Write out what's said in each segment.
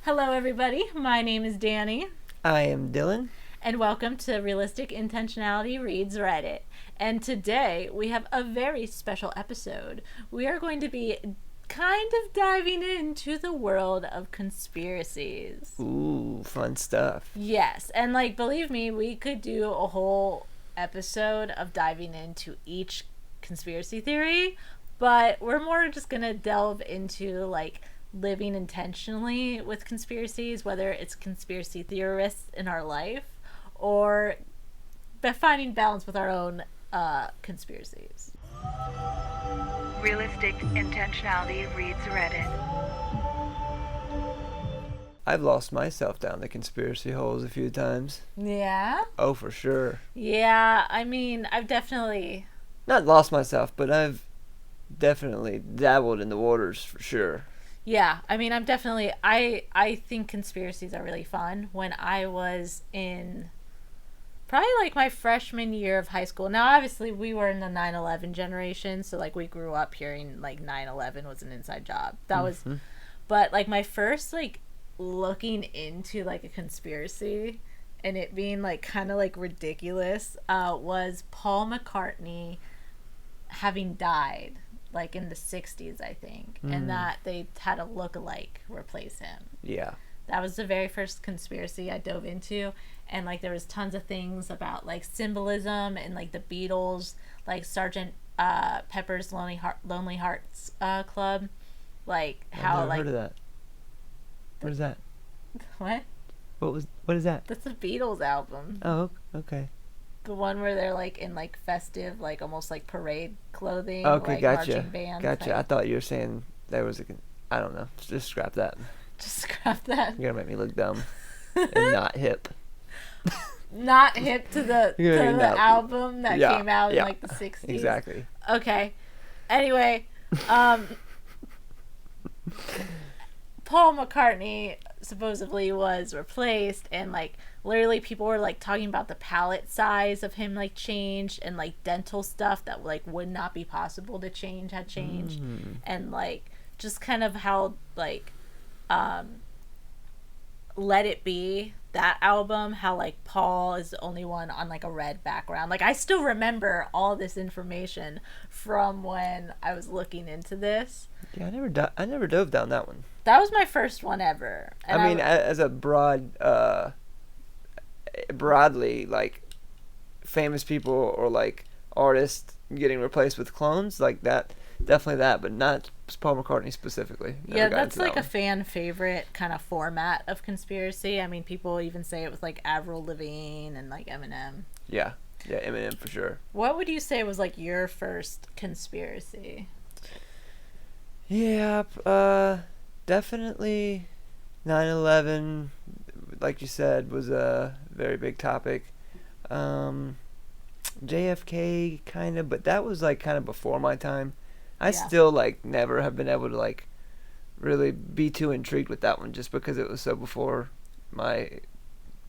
Hello, everybody. My name is Dani, I am Dylan. and welcome to Realistic Intentionality Reads Reddit. And today we have a very special episode. We are going to be kind of diving into the world of conspiracies. Ooh, fun stuff. Yes, and believe me, we could do a whole episode of diving into each conspiracy theory, but we're more just gonna delve into living intentionally with conspiracies, whether it's conspiracy theorists in our life or finding balance with our own conspiracies. Realistic Intentionality Reads Reddit. I've lost myself down the conspiracy holes a few times. Yeah? Oh, for sure. Yeah, I mean, I've definitely... Not lost myself, but I've definitely dabbled in the waters for sure. Yeah, I mean, I think conspiracies are really fun. When I was in probably my freshman year of high school. Now, obviously, we were in the 9/11 generation, so we grew up hearing 9/11 was an inside job. That was, but my first looking into a conspiracy and it being kind of ridiculous was Paul McCartney having died. In the 60s, I think, and that they had a look-alike replace him. Yeah. That was the very first conspiracy I dove into, and there was tons of things about symbolism and the Beatles, Sergeant Pepper's Lonely Hearts Club, how I've never heard of that. What is that? What? What is that? That's the Beatles album. Oh, okay. The one where they're in festive, almost parade clothing. Okay, gotcha. Marching band Gotcha. type. I thought you were saying there was I don't know. Just scrap that. Just scrap that. You're gonna make me look dumb and not hip. Not hip to the album that came out in the 60s. Exactly. Okay. Anyway, Paul McCartney supposedly was replaced, and literally people were talking about the palette size of him changed, and dental stuff that would not be possible to change had changed, and just kind of how Let It Be, that album, how Paul is the only one on a red background. I still remember all this information from when I was looking into this. Yeah, I never dove down that one. That was my first one ever. And I mean, as a broadly famous people or artists getting replaced with clones, that, definitely that, but not Paul McCartney specifically. Yeah, that's a fan favorite kind of format of conspiracy. I mean, people even say it with Avril Lavigne and Eminem. Yeah, Eminem for sure. What would you say was your first conspiracy? Yeah, definitely 9/11, like you said, was a very big topic. JFK kind of, but that was kind of before my time. I still never have been able to really be too intrigued with that one, just because it was so before my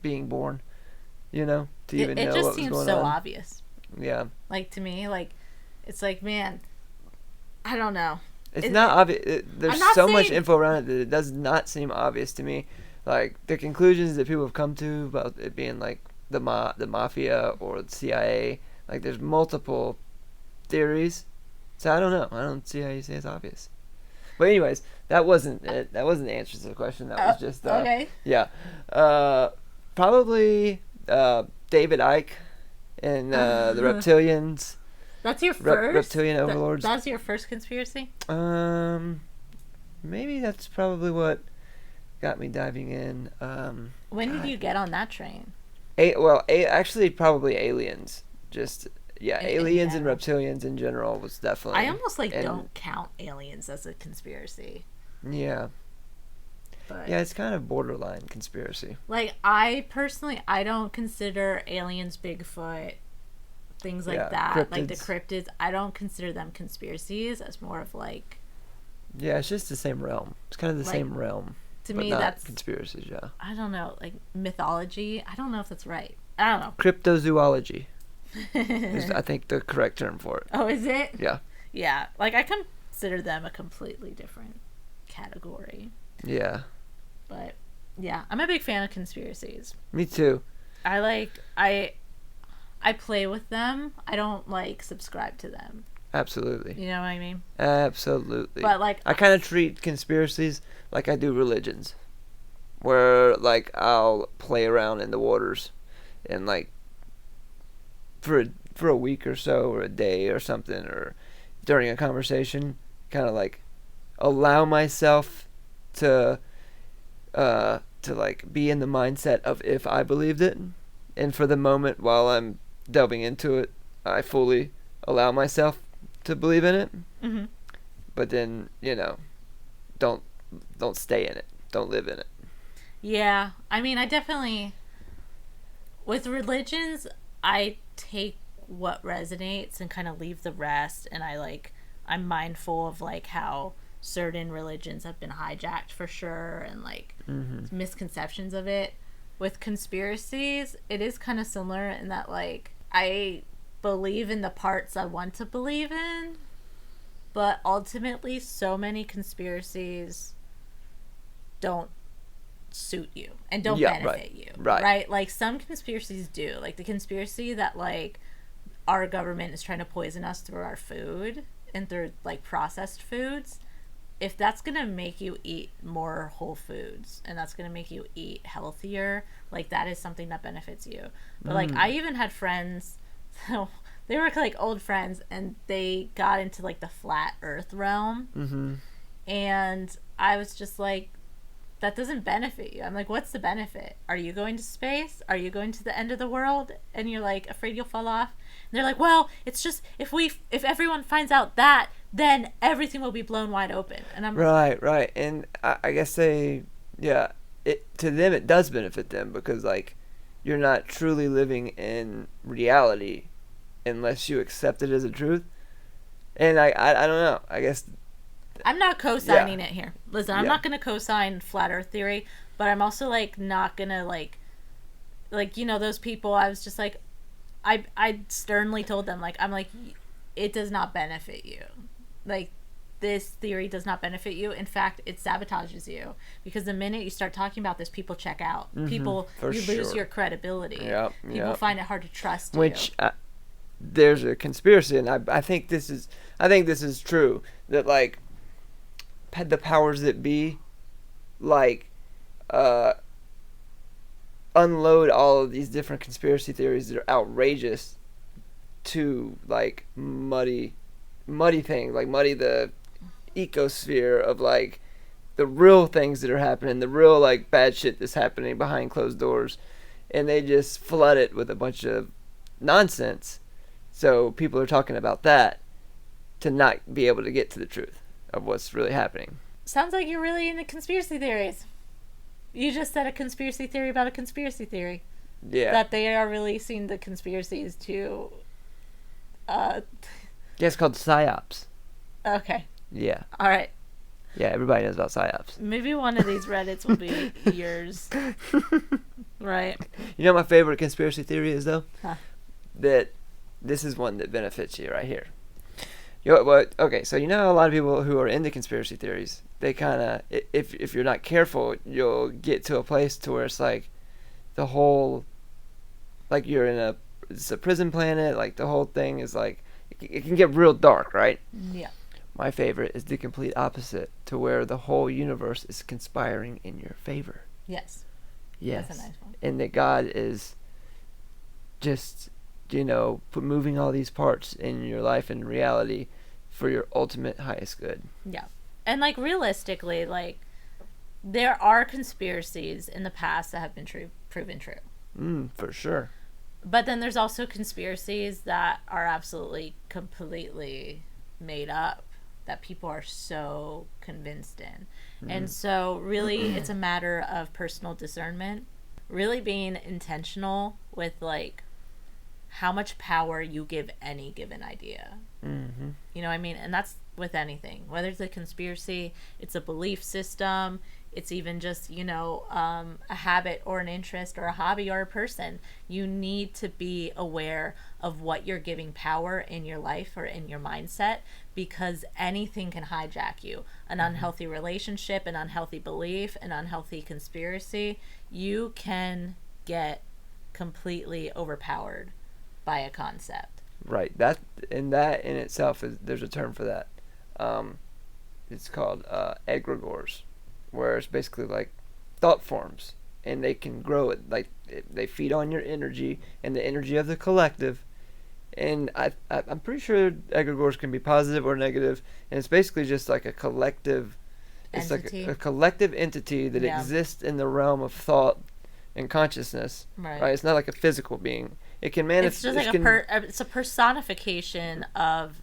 being born, to even know what was going on. It just seems so obvious. Yeah. To me, it's man, I don't know. It's not obvious. There's so much info around it that it does not seem obvious to me. The conclusions that people have come to about it being the mafia or the CIA. There's multiple theories. So I don't know. I don't see how you say it's obvious. But anyways, that wasn't it. That wasn't the answer to the question. That was just okay. Yeah. Probably David Icke and the Reptilians. That's your first? Reptilian overlords. That's your first conspiracy? Maybe that's probably what got me diving in. When did you get on that train? Actually, probably aliens. Aliens and reptilians in general was definitely... I almost don't count aliens as a conspiracy. Yeah. But yeah, it's kind of borderline conspiracy. I personally, I don't consider aliens, Bigfoot, things like that, cryptids. The cryptids, I don't consider them conspiracies. As more of yeah, it's just the same realm. It's kind of the same realm. To but me, not that's conspiracies. Yeah. I don't know, mythology. I don't know if that's right. I don't know. Cryptozoology is, I think, the correct term for it. Oh, is it? Yeah. Yeah, I consider them a completely different category. Yeah. But Yeah, I'm a big fan of conspiracies. Me too. I play with them. I don't like subscribe to them. Absolutely. You know what I mean? Absolutely. But like, I kind of treat conspiracies like I do religions, where like I'll play around in the waters, and like for a week or so, or a day or something, or during a conversation, kind of like allow myself to like be in the mindset of if I believed it, and for the moment while I'm delving into it, I fully allow myself to believe in it. mm-hmm. But then, don't stay in it. Don't live in it. Yeah, I mean, I definitely, with religions, I take what resonates and kind of leave the rest, and I'm mindful of like how certain religions have been hijacked for sure, and like misconceptions of it. With conspiracies, it is kind of similar in that like I believe in the parts I want to believe in, but ultimately so many conspiracies don't suit you and don't benefit you. Right? Like some conspiracies do. Like the conspiracy that like our government is trying to poison us through our food and through like processed foods. If that's going to make you eat more whole foods and that's going to make you eat healthier, like that is something that benefits you. But like I even had friends, so they were like old friends, and they got into like the flat earth realm. And I was just like, that doesn't benefit you. I'm like, what's the benefit? Are you going to space? Are you going to the end of the world? And you're like afraid you'll fall off? And they're like, well, it's just if everyone finds out that, then everything will be blown wide open. And I'm right. And I guess to them it does benefit them, because like you're not truly living in reality unless you accept it as a truth. And I don't know. I guess I'm not co-signing it here. Listen, I'm not going to co-sign flat earth theory, but I'm also like not going to like those people. I was just like, I sternly told them, like, I'm like, it does not benefit you. Like, this theory does not benefit you. In fact, it sabotages you, because the minute you start talking about this, people check out. You lose your credibility. People find it hard to trust you. Which there's a conspiracy, and I think this is true, that like the powers that be like unload all of these different conspiracy theories that are outrageous to like muddy things, like muddy the ecosphere of like the real things that are happening, the real like bad shit that's happening behind closed doors, and they just flood it with a bunch of nonsense, so people are talking about that to not be able to get to the truth of what's really happening. Sounds like you're really into conspiracy theories. You just said a conspiracy theory about a conspiracy theory. Yeah. That they are releasing the conspiracies to Yeah, it's called psyops. Okay. Yeah. All right. Yeah, everybody knows about psyops. Maybe one of these Reddits will be yours. Right. You know what my favorite conspiracy theory is, though? Huh. That this is one that benefits you right here. Okay, so you know a lot of people who are into conspiracy theories, they kind of, if you're not careful, you'll get to a place to where it's like the whole, like you're in it's a prison planet, like the whole thing is like, it can get real dark, right? Yeah. My favorite is the complete opposite, to where the whole universe is conspiring in your favor. Yes. Yes. That's a nice one. And that God is just, moving all these parts in your life and reality for your ultimate highest good. Yeah. And like realistically, like there are conspiracies in the past that have been proven true. For sure. But then there's also conspiracies that are absolutely completely made up, that people are so convinced in. And so really it's a matter of personal discernment, really being intentional with like how much power you give any given idea. You know what I mean? And that's with anything, whether it's a conspiracy, it's a belief system, it's even just, a habit or an interest or a hobby or a person. You need to be aware of what you're giving power in your life or in your mindset, because anything can hijack you. An unhealthy relationship, an unhealthy belief, an unhealthy conspiracy, you can get completely overpowered by a concept. Right. That in itself there's a term for that. It's called egregores, where it's basically like thought forms, and they can grow it. Like they feed on your energy and the energy of the collective. And I'm pretty sure egregores can be positive or negative, and it's basically just like a collective. It's Entity. like a collective entity that exists in the realm of thought and consciousness. Right. It's not like a physical being. It can manifest. It's just like it's a personification of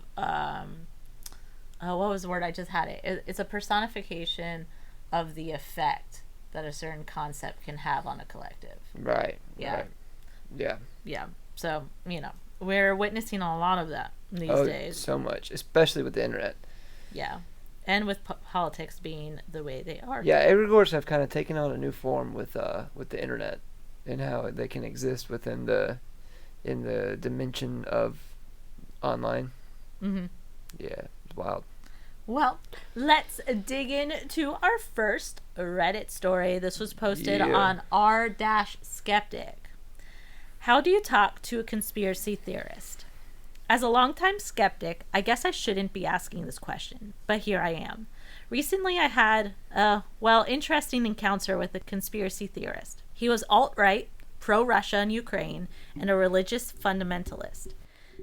what was the word? I just had it. It's a personification of the effect that a certain concept can have on a collective. Right. Yeah. Right. Yeah. Yeah. So, we're witnessing a lot of that these days. So much, especially with the internet. Yeah. And with politics being the way they are. Yeah, egregores have kind of taken on a new form with the internet and how they can exist within in the dimension of online. Mm-hmm. Yeah, it's wild. Well, let's dig into our first Reddit story. This was posted on r-skeptic. How do you talk to a conspiracy theorist? As a longtime skeptic, I guess I shouldn't be asking this question, but here I am. Recently I had a, interesting encounter with a conspiracy theorist. He was alt-right, pro-Russia and Ukraine, and a religious fundamentalist.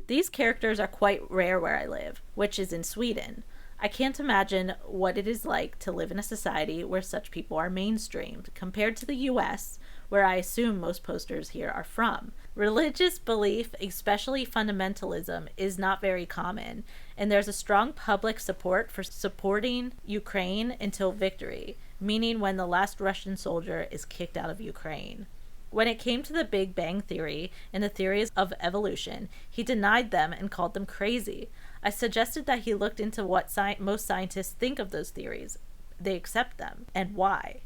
These characters are quite rare where I live, which is in Sweden. I can't imagine what it is like to live in a society where such people are mainstreamed, compared to the US, where I assume most posters here are from. Religious belief, especially fundamentalism, is not very common, and there's a strong public support for supporting Ukraine until victory, meaning when the last Russian soldier is kicked out of Ukraine. When it came to the Big Bang Theory and the theories of evolution, he denied them and called them crazy. I suggested that he looked into what most scientists think of those theories. They accept them, and why.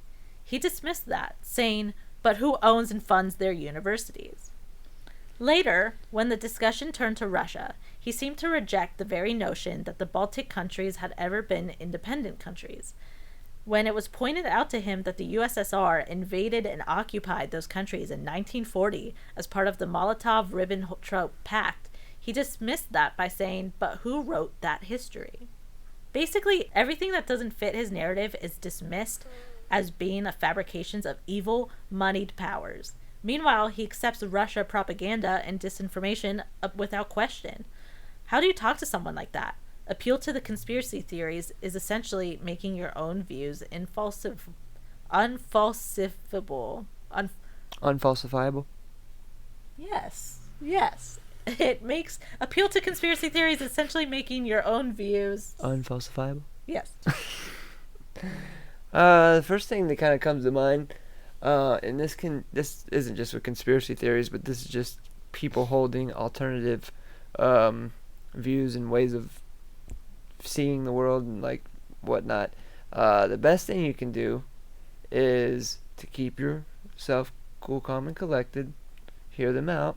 He dismissed that, saying, "But who owns and funds their universities?" Later, when the discussion turned to Russia, he seemed to reject the very notion that the Baltic countries had ever been independent countries. When it was pointed out to him that the USSR invaded and occupied those countries in 1940 as part of the Molotov-Ribbentrop Pact, he dismissed that by saying, "But who wrote that history?" Basically, everything that doesn't fit his narrative is dismissed as being a fabrications of evil, moneyed powers. Meanwhile, he accepts Russia propaganda and disinformation without question. How do you talk to someone like that? Appeal to the conspiracy theories is essentially making your own views unfalsifiable. Unfalsifiable? Yes. It makes appeal to conspiracy theories essentially making your own views unfalsifiable. Yes. The first thing that kind of comes to mind, and this isn't just with conspiracy theories, but this is just people holding alternative views and ways of seeing the world and like whatnot. The best thing you can do is to keep yourself cool, calm, and collected. Hear them out.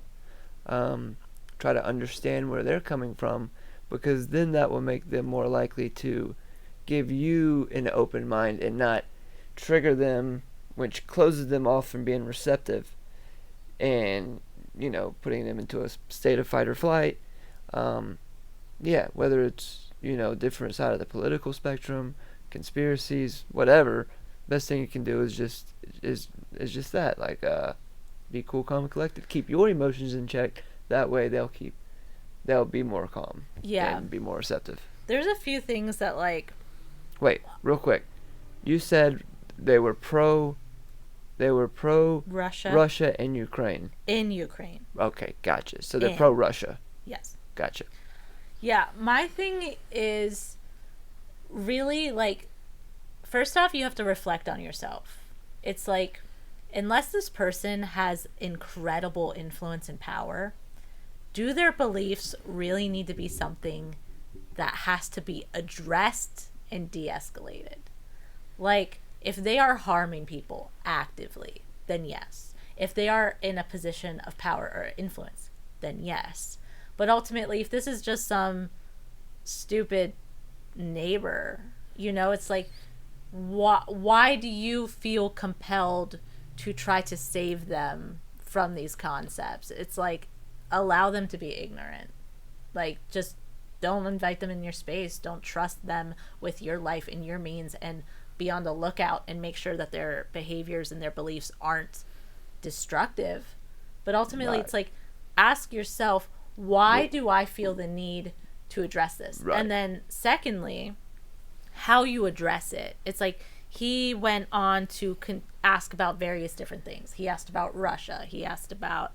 Try to understand where they're coming from, because then that will make them more likely to give you an open mind and not trigger them, which closes them off from being receptive and, putting them into a state of fight or flight. Whether it's, different side of the political spectrum, conspiracies, whatever, best thing you can do is just that, like, be cool, calm, and collected. Keep your emotions in check. That way they'll be more calm. Yeah. And be more receptive. There's a few things that, like... Wait, real quick. You said they were pro Russia and Ukraine. In Ukraine. Okay, gotcha. So they're pro Russia. Yes. Gotcha. Yeah, my thing is really, like, first off, you have to reflect on yourself. It's like, unless this person has incredible influence and power, do their beliefs really need to be something that has to be addressed and de-escalated? Like, If they are harming people actively, then yes. If they are in a position of power or influence, then yes. But ultimately, if this is just some stupid neighbor, it's like, why do you feel compelled to try to save them from these concepts? It's like, allow them to be ignorant. Like, just don't invite them in your space. Don't trust them with your life and your means, and be on the lookout and make sure that their behaviors and their beliefs aren't destructive. But ultimately, It's like, ask yourself, why do I feel the need to address this? Right. And then secondly, how you address it. It's like, he went on to ask about various different things. He asked about Russia. He asked about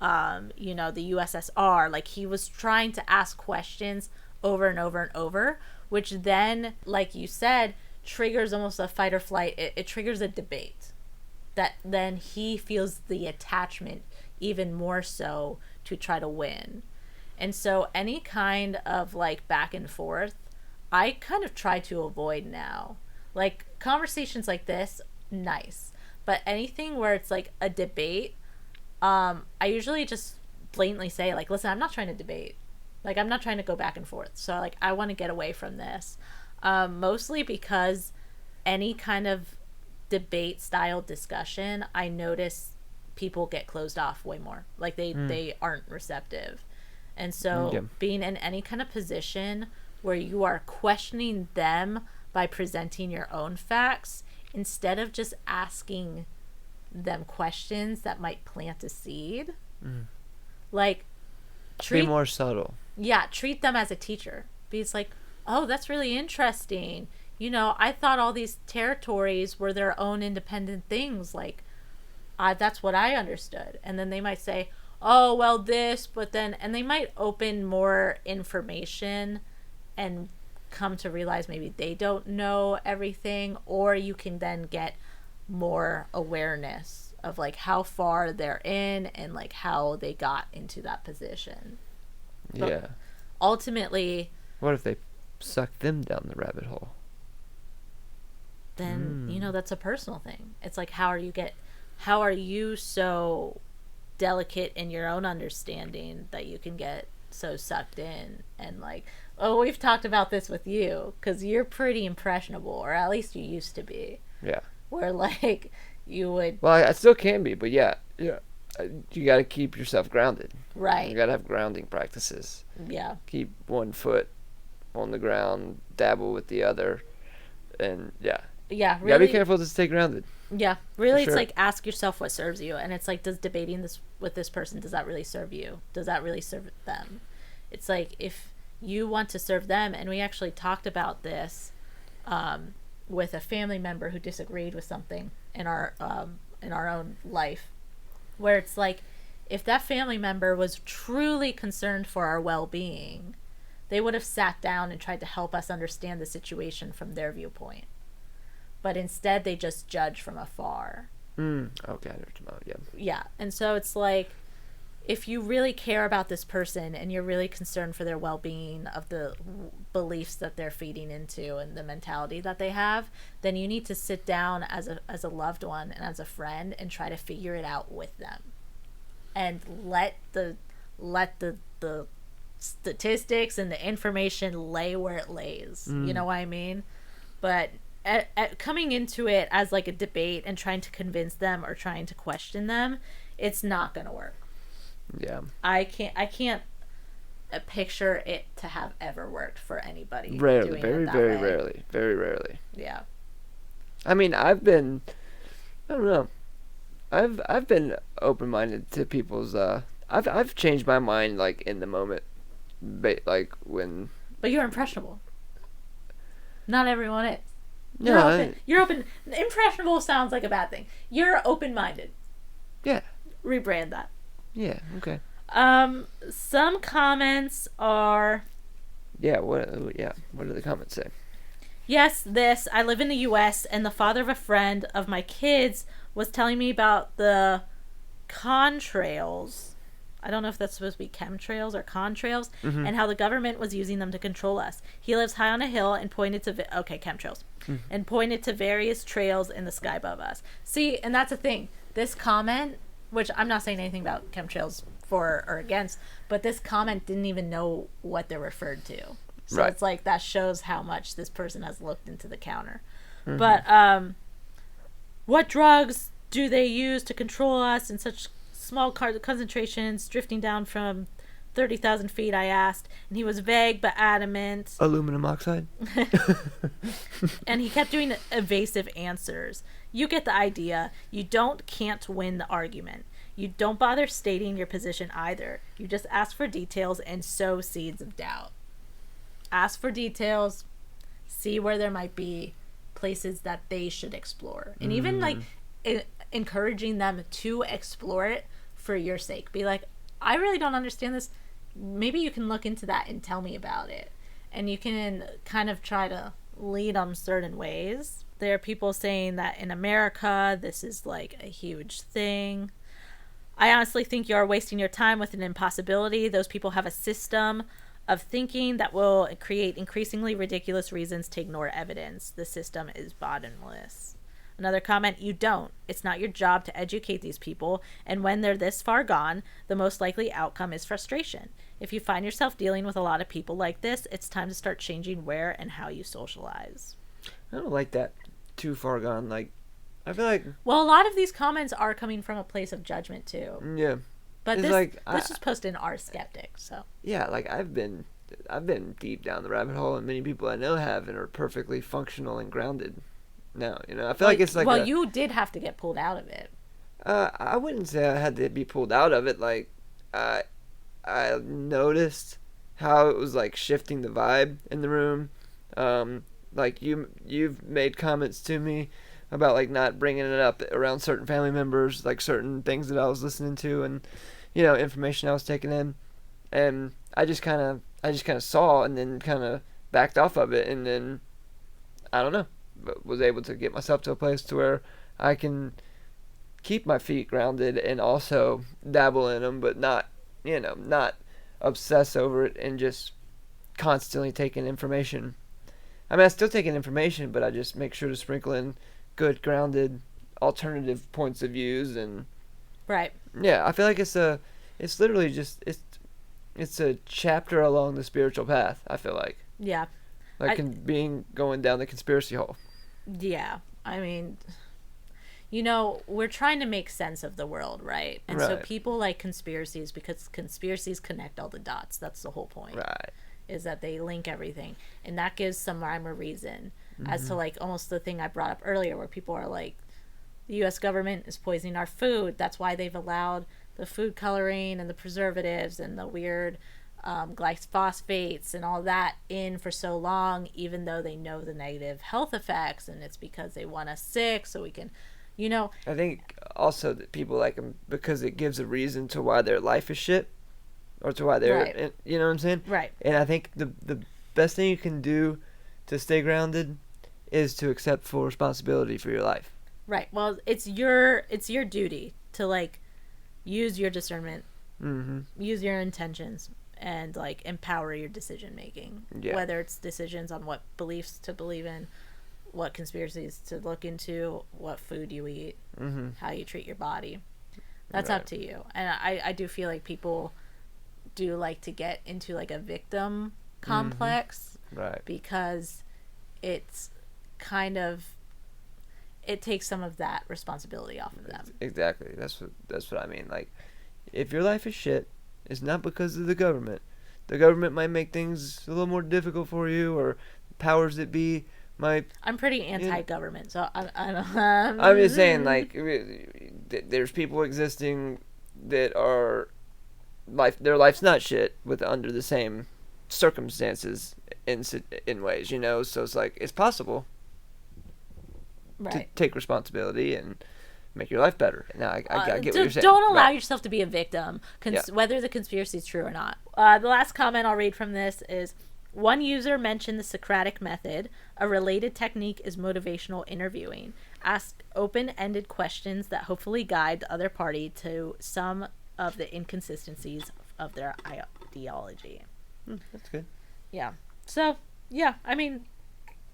the USSR. Like, he was trying to ask questions over and over and over, which then, like you said, triggers almost a fight or flight. It triggers a debate that then he feels the attachment even more so to try to win. And so any kind of like back and forth, I kind of try to avoid now. Like, conversations like this, nice. But anything where it's like a debate, I usually just blatantly say, like, listen, I'm not trying to debate. Like, I'm not trying to go back and forth. So, like, I want to get away from this. Mostly because any kind of debate style discussion, I notice people get closed off way more. Like, they aren't receptive. And so being in any kind of position where you are questioning them by presenting your own facts, instead of just asking them questions that might plant a seed, like, be more subtle. Yeah, treat them as a teacher. Be it's like, oh, that's really interesting. I thought all these territories were their own independent things. Like, that's what I understood. And then they might say, oh, well, this, but then, and they might open more information and come to realize maybe they don't know everything, or you can then get more awareness of like how far they're in and like how they got into that position. But yeah. Ultimately, what if they suck them down the rabbit hole? Then that's a personal thing. It's like, how are you so delicate in your own understanding that you can get so sucked in? And like, oh, we've talked about this with you, because you're pretty impressionable, or at least you used to be. Yeah. Where like you would. Well, I still can be, but yeah. You got to keep yourself grounded. Right. You got to have grounding practices. Yeah. Keep one foot on the ground, dabble with the other, and yeah. Yeah, really. You got to be careful to stay grounded. Yeah, really, sure. It's like, ask yourself what serves you. And it's like, does debating this with this person, does that really serve you? Does that really serve them? It's like, if you want to serve them, and we actually talked about this with a family member who disagreed with something in our own life, where it's like, if that family member was truly concerned for our well-being, they would have sat down and tried to help us understand the situation from their viewpoint. But instead, they just judge from afar. Okay, I know what you're talking about, yeah. Yeah, and so it's like, if you really care about this person and you're really concerned for their well-being, of the beliefs that they're feeding into and the mentality that they have, then you need to sit down as a loved one and as a friend and try to figure it out with them. And let the statistics and the information lay where it lays. You know what I mean? But at coming into it as like a debate and trying to convince them or trying to question them, it's not going to work. Yeah. I can't picture it to have ever worked for anybody. Rarely, very rarely. Yeah. I mean, I don't know. I've been open-minded to people's I've changed my mind like in the moment, like when. But you're impressionable. Not everyone is. You're open. Impressionable sounds like a bad thing. You're open-minded. Yeah. Rebrand that. Yeah. Okay. Some comments are. Yeah. What do the comments say? Yes, this. I live in the U.S. and the father of a friend of my kids was telling me about the contrails. I don't know if that's supposed to be chemtrails or contrails, Mm-hmm. and how the government was using them to control us. He lives high on a hill and pointed to chemtrails, and pointed to various trails in the sky above us. See, and that's the thing. This comment, which I'm not saying anything about chemtrails for or against, but this comment didn't even know what they're referred to. So Right. it's like that shows how much this person has looked into the counter. Mm-hmm. But what drugs do they use to control us in such small concentrations, drifting down from 30,000 feet, I asked. And he was vague but adamant. Aluminum oxide? And he kept doing evasive answers. You get the idea. You can't win the argument. You don't bother stating your position either. You just ask for details and sow seeds of doubt. Ask for details, see where there might be places that they should explore. And even like encouraging them to explore it for your sake. Be like, I really don't understand this. Maybe you can look into that and tell me about it. And you can kind of try to lead them certain ways. There are people saying that in America, this is like a huge thing. I honestly think you are wasting your time with an impossibility. Those people have a system of thinking that will create increasingly ridiculous reasons to ignore evidence. The system is bottomless. Another comment, you don't. It's not your job to educate these people, and when they're this far gone, the most likely outcome is frustration. If you find yourself dealing with a lot of people like this, it's time to start changing where and how you socialize. I don't like that too far gone. Like, I feel like... Well, a lot of these comments are coming from a place of judgment, too. Yeah. But It's this, like, this was posted in R Skeptic, so... Yeah, like, I've been deep down the rabbit hole, and many people I know have and are perfectly functional and grounded now, you know? I feel like it's like you did have to get pulled out of it. I wouldn't say I had to be pulled out of it. Like, I noticed how it was, like, shifting the vibe in the room. Like, you've made comments to me about, like, not bringing it up around certain family members, like, certain things that I was listening to and, you know, information I was taking in. And I just kind of saw and then kind of backed off of it. And then, I don't know, was able to get myself to a place to where I can keep my feet grounded and also dabble in them, but not, you know, not obsess over it and just constantly taking information. I mean, I still take in information, but I just make sure to sprinkle in good, grounded, alternative points of views. And Right. yeah, I feel like it's literally just, it's a chapter along the spiritual path, I feel like. Yeah. Like going down the conspiracy hole. Yeah. I mean, you know, we're trying to make sense of the world, right? And so Right. people like conspiracies because conspiracies connect all the dots. That's the whole point. Right. Is that they link everything. And that gives some rhyme or reason as to, like, almost the thing I brought up earlier where people are like, the U.S. government is poisoning our food. That's why they've allowed the food coloring and the preservatives and the weird glyphosates and all that in for so long, even though they know the negative health effects, and it's because they want us sick so we can, you know. I think also that people like them because it gives a reason to why their life is shit, or to why they're, Right. you know what I'm saying? Right. And I think the best thing you can do to stay grounded is to accept full responsibility for your life. Right. Well, it's your duty to, like, use your discernment, use your intentions, and, like, empower your decision making. Yeah. Whether it's decisions on what beliefs to believe in, what conspiracies to look into, what food you eat, how you treat your body. That's Right. up to you. And I do feel like people do like to get into, like, a victim complex, Right. because it's kind of, it takes some of that responsibility off of them. Exactly. That's what I mean. Like, if your life is shit, it's not because of the government. The government might make things a little more difficult for you, or powers that be might. I'm pretty anti-government, so I don't. I'm just saying, like, there's people existing that are their life's not shit under the same circumstances in ways, you know. So it's like it's possible to right. take responsibility and make your life better. Now I get what you're saying. Don't allow Right. yourself to be a victim, Yeah. whether the conspiracy is true or not. The last comment I'll read from this is, one user mentioned the Socratic method. A related technique is motivational interviewing. Ask open-ended questions that hopefully guide the other party to some of the inconsistencies of their ideology. That's good. Yeah. So, yeah, I mean,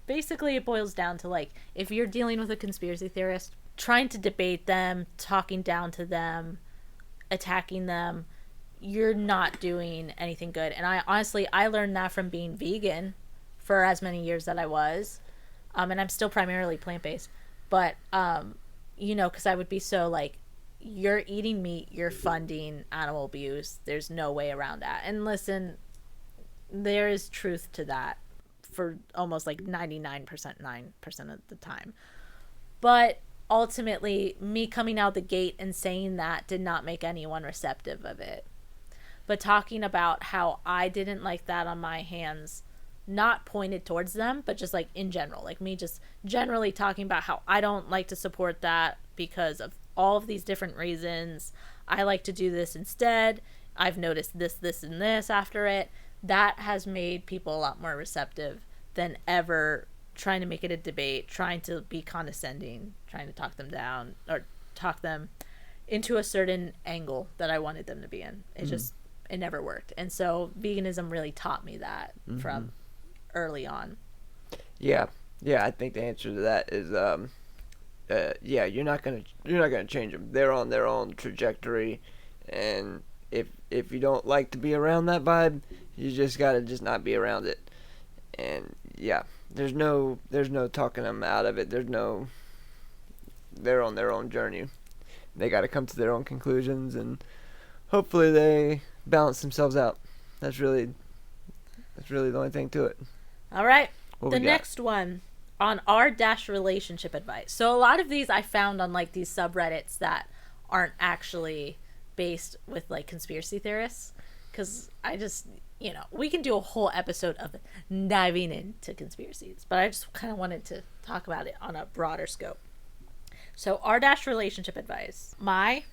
basically it boils down to, like, if you're dealing with a conspiracy theorist, trying to debate them, talking down to them, attacking them, you're not doing anything good. And I learned that from being vegan for as many years that I was. And I'm still primarily plant-based. But, because I would be so, like, you're eating meat, you're funding animal abuse. There's no way around that. And listen, there is truth to that for almost like 9% of the time. But ultimately, me coming out the gate and saying that did not make anyone receptive of it. But talking about how I didn't like that on my hands, not pointed towards them, but just like in general, like me just generally talking about how I don't like to support that because of all of these different reasons. I like to do this instead. I've noticed this, and this after it. That has made people a lot more receptive than ever trying to make it a debate, trying to be condescending, trying to talk them down or talk them into a certain angle that I wanted them to be in. It never worked. And so veganism really taught me that from early on. Yeah, I think the answer to that is you're not gonna change them. They're on their own trajectory, and if you don't like to be around that vibe, you just gotta just not be around it. And yeah, there's no talking them out of it. They're on their own journey. They got to come to their own conclusions, and hopefully they balance themselves out. That's really the only thing to it. All right, the next one on r-relationship advice. So a lot of these I found on like these subreddits that aren't actually based with like conspiracy theorists, because I just, we can do a whole episode of diving into conspiracies, but I just kind of wanted to talk about it on a broader scope. So r-relationship advice. My,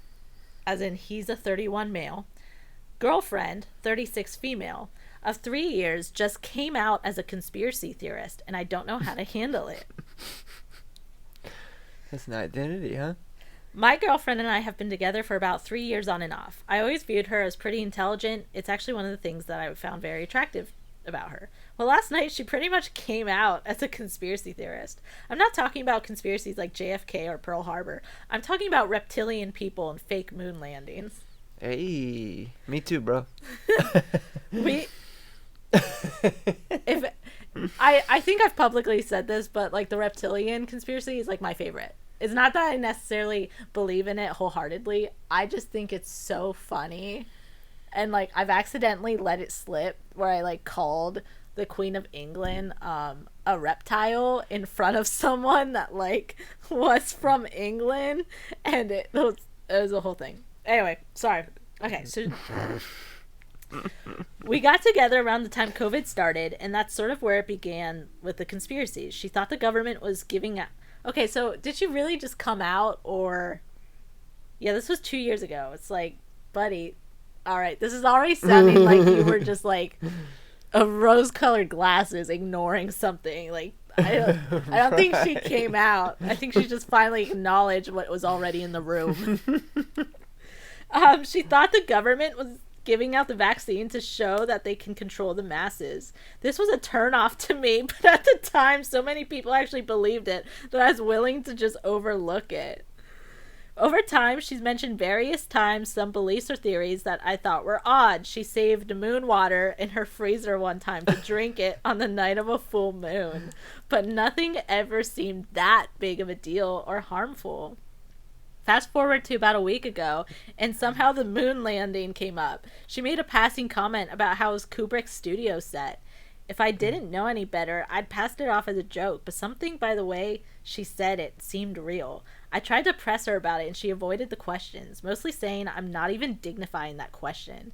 as in he's a 31 male, girlfriend, 36 female, of 3 years just came out as a conspiracy theorist, and I don't know how to handle it. That's an identity, huh? My girlfriend and I have been together for about 3 years on and off. I always viewed her as pretty intelligent. It's actually one of the things that I found very attractive about her. Well, last night she pretty much came out as a conspiracy theorist. I'm not talking about conspiracies like JFK or Pearl Harbor. I'm talking about reptilian people and fake moon landings. Hey, me too, bro. I think I've publicly said this, but like the reptilian conspiracy is like my favorite. It's not that I necessarily believe in it wholeheartedly. I just think it's so funny. And like I've accidentally let it slip where I like called the Queen of England a reptile in front of someone that like was from England, and it was a whole thing. Anyway, sorry. Okay, so we got together around the time COVID started, and that's sort of where it began with the conspiracies. She thought the government was giving out. Okay, so did she really just come out, or... Yeah, this was 2 years ago. It's like, buddy, all right, this is already sounding like you were just like a rose-colored glasses ignoring something. Like, I don't think she came out. I think she just finally acknowledged what was already in the room. She thought the government was giving out the vaccine to show that they can control the masses. This was a turnoff to me, but at the time, so many people actually believed it that I was willing to just overlook it. Over time, she's mentioned various times some beliefs or theories that I thought were odd. She saved moon water in her freezer one time to drink it on the night of a full moon, but nothing ever seemed that big of a deal or harmful. Fast forward to about a week ago, and somehow the moon landing came up. She made a passing comment about how it was Kubrick's studio set. If I didn't know any better, I'd passed it off as a joke, but something by the way she said it seemed real. I tried to press her about it, and she avoided the questions, mostly saying I'm not even dignifying that question.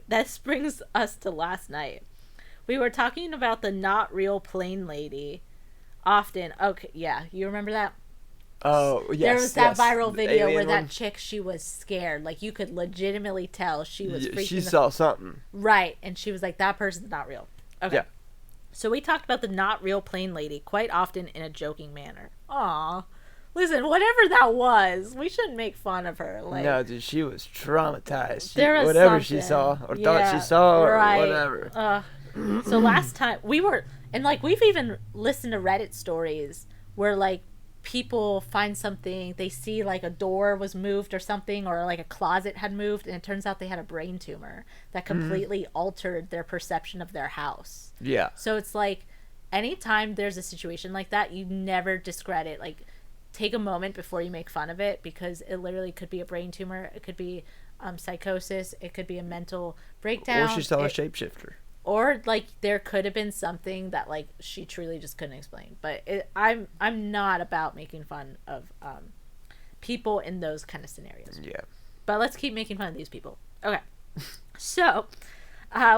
This brings us to last night. We were talking about the not real plane lady. Often. Okay, yeah, you remember that? Oh, yes. There was that viral video where that chick, she was scared. Like, you could legitimately tell she was freaking. She saw something. Right, and she was like, that person's not real. Okay. Yeah. So we talked about the not real plane lady quite often in a joking manner. Aww. Listen, whatever that was, we shouldn't make fun of her. Like, no, dude, she was traumatized. There was whatever she something. saw or thought Yeah, she saw or right. whatever. So last time we were, and like we've even listened to Reddit stories where like people find something, they see like a door was moved or something, or like a closet had moved, and it turns out they had a brain tumor that completely altered their perception of their house. Yeah. So it's like anytime there's a situation like that, you never discredit, like take a moment before you make fun of it, because it literally could be a brain tumor, it could be psychosis, it could be a mental breakdown, Or she saw a shapeshifter. or like there could have been something that like she truly just couldn't explain. But I'm not about making fun of people in those kind of scenarios. Yeah. But let's keep making fun of these people. Okay. So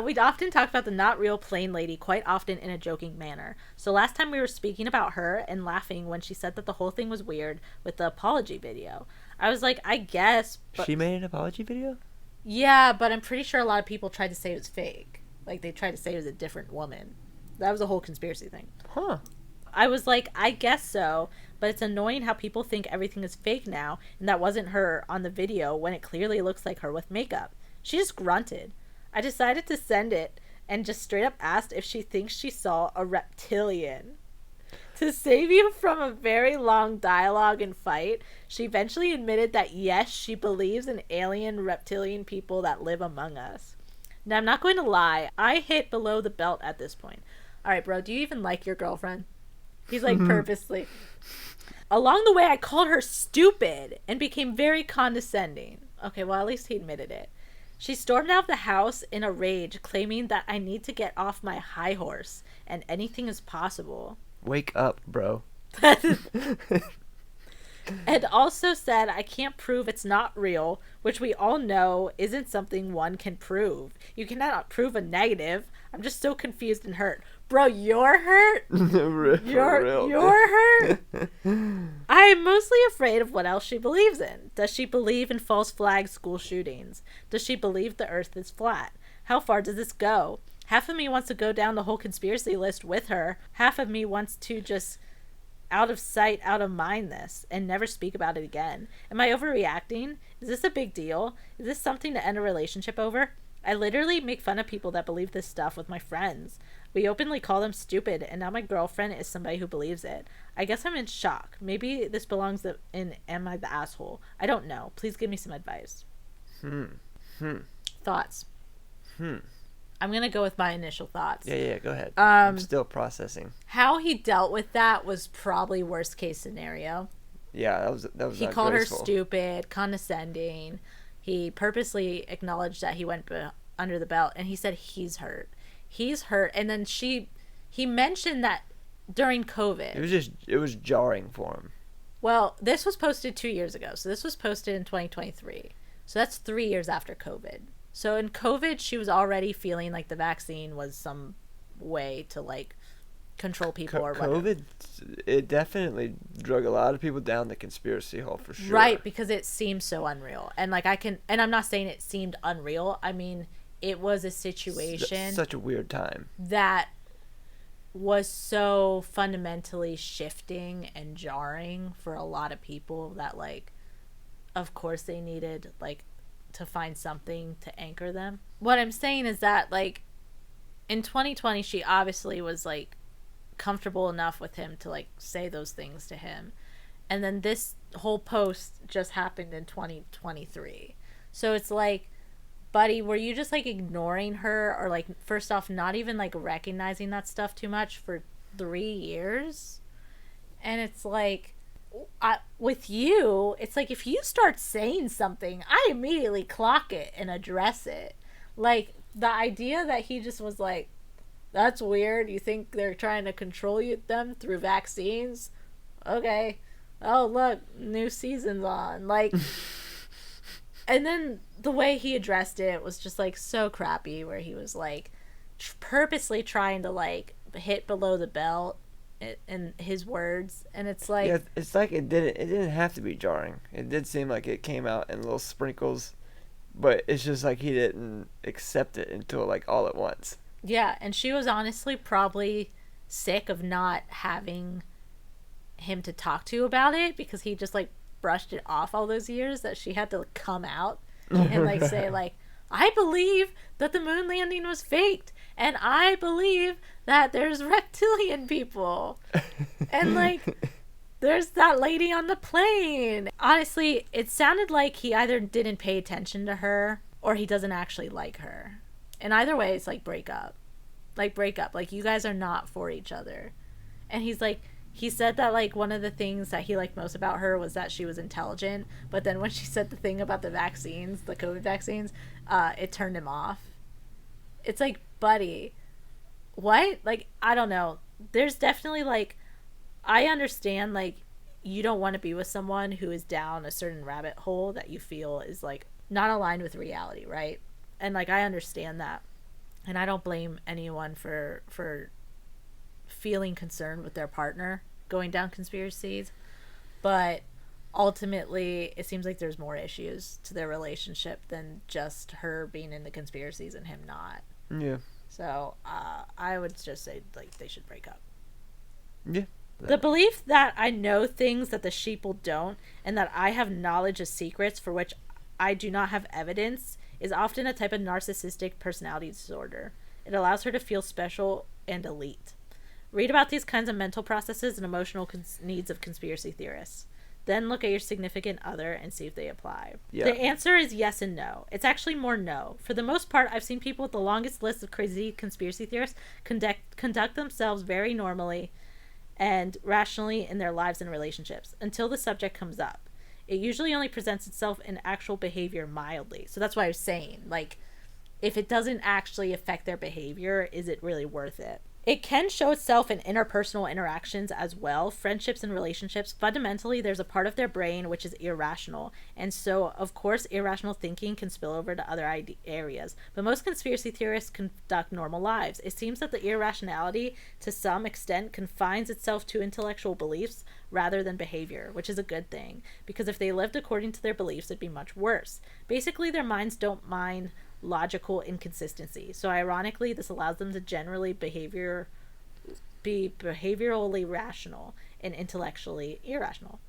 we'd often talk about the not real plain lady, quite often in a joking manner. So last time we were speaking about her and laughing when she said that the whole thing was weird with the apology video. I was like, I guess. But She made an apology video? yeah, but I'm pretty sure a lot of people tried to say it was fake. Like, they tried to say it was a different woman. That was a whole conspiracy thing. Huh. I was like, I guess so, but it's annoying how people think everything is fake now, and that wasn't her on the video when it clearly looks like her with makeup. She just grunted. I decided to send it and just straight up asked if she thinks she saw a reptilian. To save you from a very long dialogue and fight, she eventually admitted that yes, she believes in alien reptilian people that live among us. Now, I'm not going to lie. I hit below the belt at this point. All right, bro, do you even like your girlfriend? He's like, purposely. Along the way, I called her stupid and became very condescending. Okay, well, at least he admitted it. She stormed out of the house in a rage, claiming that I need to get off my high horse and anything is possible. Wake up, bro. And also said I can't prove it's not real, which we all know isn't something one can prove. You cannot prove a negative. I'm just so confused and hurt. Bro, you're hurt? You're hurt? I am mostly afraid of what else she believes in. Does she believe in false flag school shootings? Does she believe the earth is flat? How far does this go? Half of me wants to go down the whole conspiracy list with her. Half of me wants to just out of sight, out of mind this and never speak about it again. Am I overreacting? Is this a big deal? Is this something to end a relationship over? I literally make fun of people that believe this stuff with my friends. We openly call them stupid, and now my girlfriend is somebody who believes it. I guess I'm in shock. Maybe this belongs in Am I the Asshole? I don't know. Please give me some advice. Thoughts? I'm going to go with my initial thoughts. Yeah, go ahead. I'm still processing. How he dealt with that was probably worst case scenario. Yeah, that was He called her stupid, condescending. He purposely acknowledged that he went under the belt, and he said he's hurt. He's hurt. And then he mentioned that during COVID. It was jarring for him. Well, this was posted 2 years ago. So this was posted in 2023. So that's 3 years after COVID. So in COVID, she was already feeling like the vaccine was some way to like control people or whatever. COVID, it definitely drug a lot of people down the conspiracy hole for sure. Right, because it seems so unreal. And like and I'm not saying it seemed unreal. I mean, it was a situation. Such a weird time. That was so fundamentally shifting and jarring for a lot of people that like, of course they needed like to find something to anchor them. What I'm saying is that like in 2020 she obviously was like comfortable enough with him to like say those things to him, and then this whole post just happened in 2023. So it's like, buddy, were you just like ignoring her, or like first off not even like recognizing that stuff too much for 3 years? And it's like, with you, it's like if you start saying something, I immediately clock it and address it. Like the idea that he just was like, that's weird, you think they're trying to control them through vaccines? Okay, oh look, new season's on, like. And then the way he addressed it was just like so crappy, where he was like purposely trying to like hit below the belt in his words, and it's like, yeah, it's like it didn't have to be jarring. It did seem like it came out in little sprinkles, but it's just like he didn't accept it until like all at once. Yeah, and she was honestly probably sick of not having him to talk to about it, because he just like brushed it off all those years that she had to come out and like say like, I believe that the moon landing was faked, and I believe that there's reptilian people, and like there's that lady on the plane. Honestly, it sounded like he either didn't pay attention to her or he doesn't actually like her. And either way, it's like break up. Like you guys are not for each other. And he's like, he said that like one of the things that he liked most about her was that she was intelligent, but then when she said the thing about the vaccines, the COVID vaccines, it turned him off. It's like, buddy, what? Like, I don't know. There's definitely like, I understand like you don't want to be with someone who is down a certain rabbit hole that you feel is like not aligned with reality, right? And like I understand that, and I don't blame anyone for feeling concerned with their partner going down conspiracies, but ultimately it seems like there's more issues to their relationship than just her being in the conspiracies and him not. Yeah. So I would just say like they should break up. Yeah. The belief that I know things that the sheeple don't, and that I have knowledge of secrets for which I do not have evidence, is often a type of narcissistic personality disorder. It allows her to feel special and elite. Read about these kinds of mental processes and emotional needs of conspiracy theorists. Then look at your significant other and see if they apply. Yeah. The answer is yes and no. It's actually more no. For the most part, I've seen people with the longest list of crazy conspiracy theorists conduct themselves very normally and rationally in their lives and relationships until the subject comes up. It usually only presents itself in actual behavior mildly. So that's why I was saying, like, if it doesn't actually affect their behavior, is it really worth it? It can show itself in interpersonal interactions as well, friendships and relationships. Fundamentally, there's a part of their brain which is irrational, and so, of course, irrational thinking can spill over to other areas. But most conspiracy theorists conduct normal lives. It seems that the irrationality, to some extent, confines itself to intellectual beliefs rather than behavior, which is a good thing, because if they lived according to their beliefs, it'd be much worse. Basically, their minds don't mind logical inconsistency. So ironically, this allows them to generally be behaviorally rational and intellectually irrational.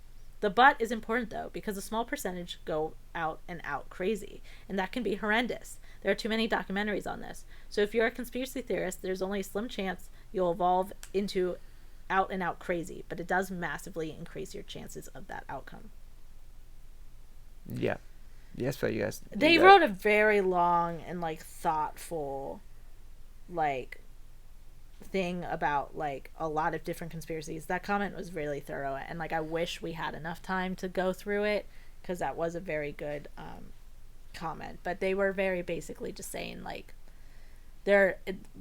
The but is important though, because a small percentage go out and out crazy, and that can be horrendous. There are too many documentaries on this. So if you're a conspiracy theorist, there's only a slim chance you'll evolve into out and out crazy, but it does massively increase your chances of that outcome. Yeah. Yes, but you guys. They wrote a very long and like thoughtful, like, thing about like a lot of different conspiracies. That comment was really thorough, and like I wish we had enough time to go through it, because that was a very good comment. But they were very basically just saying like they're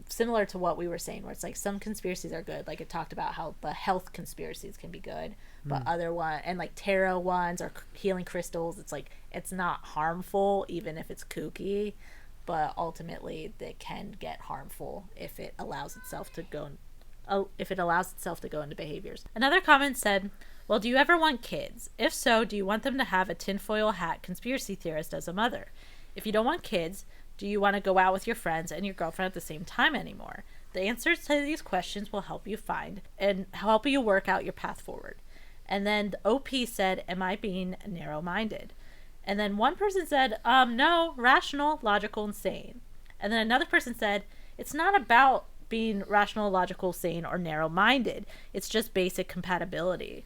similar to what we were saying, where it's like some conspiracies are good, like it talked about how the health conspiracies can be good, but other one, and like tarot ones or healing crystals, it's like it's not harmful even if it's kooky, but ultimately they can get harmful if it allows itself to go into behaviors. Another comment said, well, do you ever want kids? If so, do you want them to have a tinfoil hat conspiracy theorist as a mother? If you don't want kids, do you want to go out with your friends and your girlfriend at the same time anymore? The answers to these questions will help you find and help you work out your path forward. And then the OP said, am I being narrow-minded? And then one person said, no, rational, logical, and sane. And then another person said, it's not about being rational, logical, sane, or narrow-minded. It's just basic compatibility.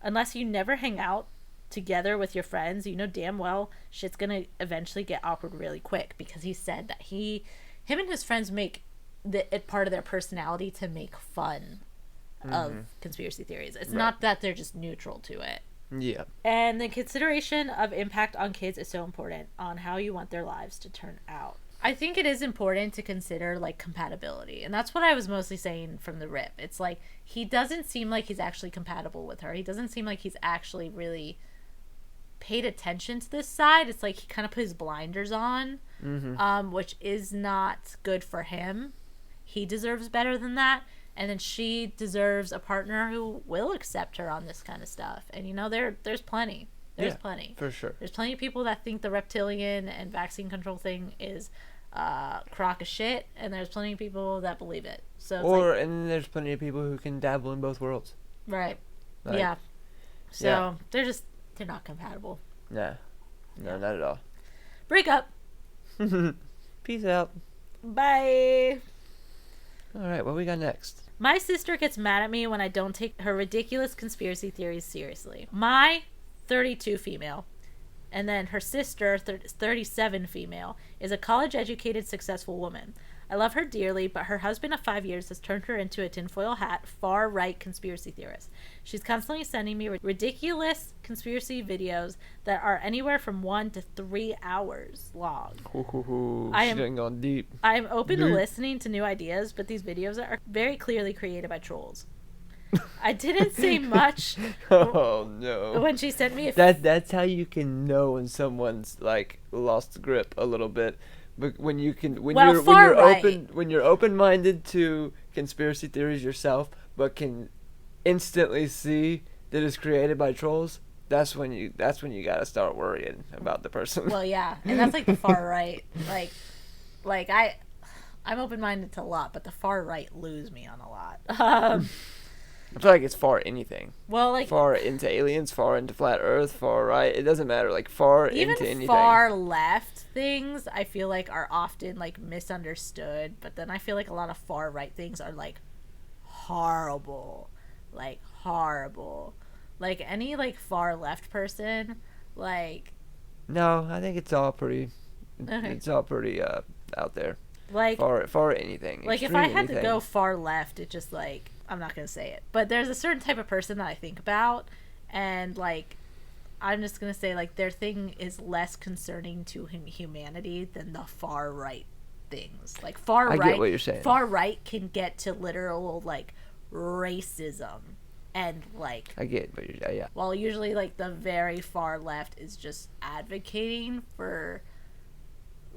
Unless you never hang out together with your friends, you know damn well shit's gonna eventually get awkward really quick, because he said that him and his friends make it part of their personality to make fun of conspiracy theories. It's not that they're just neutral to it. Yeah. And the consideration of impact on kids is so important on how you want their lives to turn out. I think it is important to consider like compatibility, and that's what I was mostly saying from the rip. It's like he doesn't seem like he's actually compatible with her. He doesn't seem like he's actually really paid attention to this side. It's like he kind of put his blinders on, which is not good for him. He deserves better than that, and then she deserves a partner who will accept her on this kind of stuff. And you know, there's plenty. There's plenty. For sure. There's plenty of people that think the reptilian and vaccine control thing is crock of shit, and there's plenty of people that believe it. So and then there's plenty of people who can dabble in both worlds. Right. Like, yeah. So they're not compatible. Nah. No, not at all. Break up. Peace out. Bye. All right, what we got next? My sister gets mad at me when I don't take her ridiculous conspiracy theories seriously. My 32 female, and then her sister, 37 female, is a college-educated, successful woman. I love her dearly, but her husband of 5 years has turned her into a tinfoil hat, far-right conspiracy theorist. She's constantly sending me ridiculous conspiracy videos that are anywhere from 1 to 3 hours long. She's getting gone deep. I am open to listening to new ideas, but these videos are very clearly created by trolls. I didn't say much. Oh no! When she sent me that's how you can know when someone's like lost grip a little bit. But when you're open-minded to conspiracy theories yourself, but can instantly see that it's created by trolls, that's when you gotta start worrying about the person. Well, yeah, and that's like the far right. Like I'm open-minded to a lot, but the far right lose me on a lot. I feel like it's far anything. Well, like far into aliens, far into flat Earth, far right. It doesn't matter. Like far into anything. Even far left things, I feel like are often like misunderstood. But then I feel like a lot of far right things are like horrible, like horrible. Like any like far left person, like. No, I think it's all pretty. Okay. It's all pretty out there. Like far anything. Like if I had to go far left, it just like. I'm not going to say it, but there's a certain type of person that I think about, and like I'm just going to say like their thing is less concerning to humanity than the far right things. Like I get what you're saying. Far right can get to literal like racism and like I get what you're saying. Yeah. While usually like the very far left is just advocating for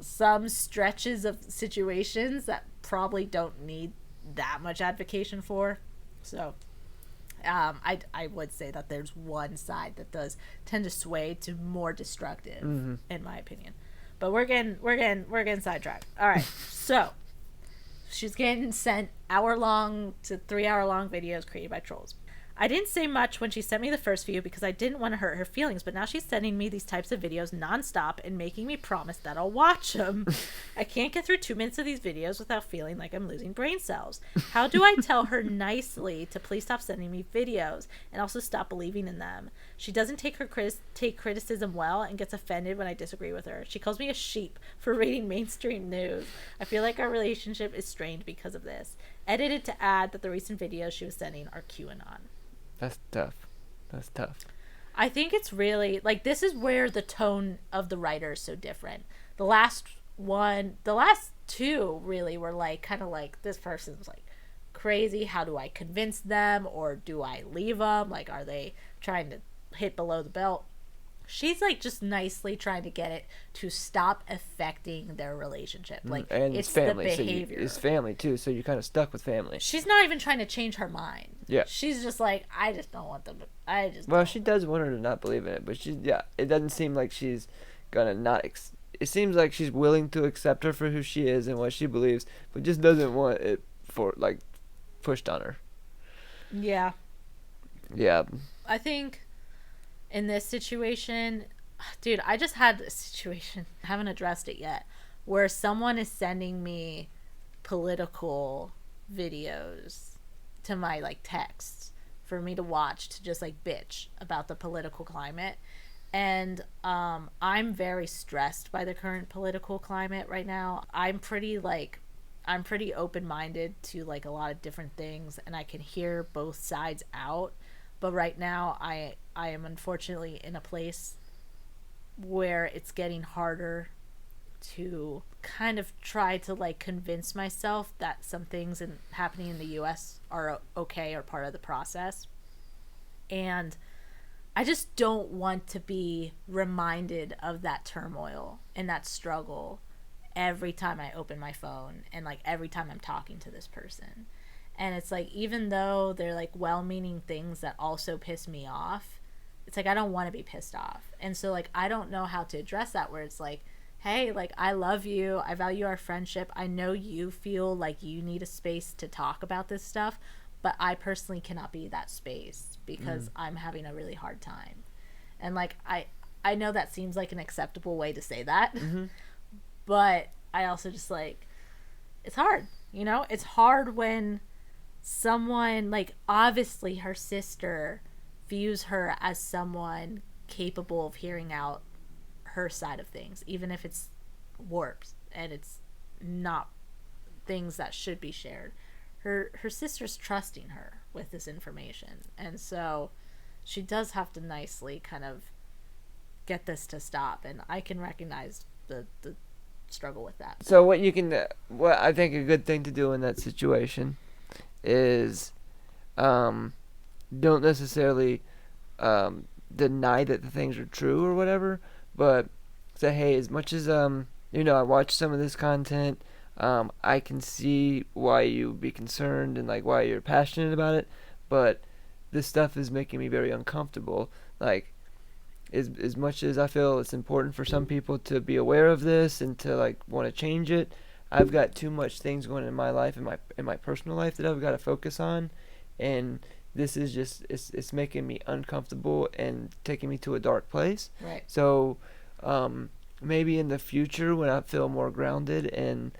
some stretches of situations that probably don't need that much advocation for. So I would say that there's one side that does tend to sway to more destructive, in my opinion. But we're getting sidetracked. All right. So she's getting sent hour-long to 3-hour-long videos created by trolls. I didn't say much when she sent me the first few because I didn't want to hurt her feelings, but now she's sending me these types of videos nonstop and making me promise that I'll watch them. I can't get through 2 minutes of these videos without feeling like I'm losing brain cells. How do I tell her nicely to please stop sending me videos and also stop believing in them? She doesn't take criticism well and gets offended when I disagree with her. She calls me a sheep for reading mainstream news. I feel like our relationship is strained because of this. Edited to add that the recent videos she was sending are QAnon. That's tough. I think it's really like this is where the tone of the writer is so different. The last two really were like kind of like this person's like crazy. How do I convince them, or do I leave them? Like, are they trying to hit below the belt? She's like just nicely trying to get it to stop affecting their relationship. Like, and it's family. the behavior. So it's family too. So you're kind of stuck with family. She's not even trying to change her mind. Yeah. She's just like, I just don't want them to. Well, she does want her to not believe in it, but it doesn't seem like she's gonna not. It seems like she's willing to accept her for who she is and what she believes, but just doesn't want it for like pushed on her. Yeah. Yeah. I think. In this situation, dude, I just had a situation, I haven't addressed it yet, where someone is sending me political videos to my, like, texts for me to watch to just, like, bitch about the political climate. And I'm very stressed by the current political climate right now. I'm pretty open-minded to, like, a lot of different things, and I can hear both sides out. But right now, I am unfortunately in a place where it's getting harder to kind of try to like convince myself that some things happening in the U.S. are okay or part of the process. And I just don't want to be reminded of that turmoil and that struggle every time I open my phone and like every time I'm talking to this person. And it's like, even though they're like well-meaning things that also piss me off, it's like I don't want to be pissed off. And so like I don't know how to address that, where it's like, hey, like I love you, I value our friendship, I know you feel like you need a space to talk about this stuff, but I personally cannot be that space because I'm having a really hard time. And like I know that seems like an acceptable way to say that, but I also just like, it's hard, you know? It's hard when someone, like, obviously her sister views her as someone capable of hearing out her side of things, even if it's warped and it's not things that should be shared. Her sister's trusting her with this information, and so she does have to nicely kind of get this to stop, and I can recognize the struggle with that. So what I think a good thing to do in that situation is don't necessarily deny that the things are true or whatever, but say, hey, as much as I watched some of this content, I can see why you would be concerned and like why you're passionate about it, but this stuff is making me very uncomfortable. Like, as much as I feel it's important for some people to be aware of this and to like want to change it, I've got too much things going in my life, in my personal life, that I've got to focus on, and this is just it's making me uncomfortable and taking me to a dark place. Right. So maybe in the future, when I feel more grounded and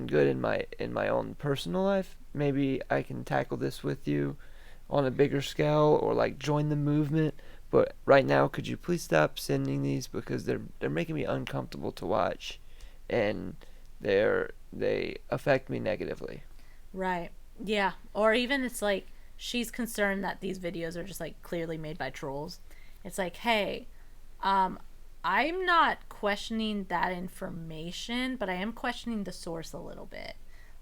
good in my own personal life, maybe I can tackle this with you on a bigger scale, or like join the movement. But right now, could you please stop sending these, because they're making me uncomfortable to watch, and they affect me negatively. Right. Yeah. Or even it's like she's concerned that these videos are just like clearly made by trolls. It's like, hey, I'm not questioning that information, but I am questioning the source a little bit.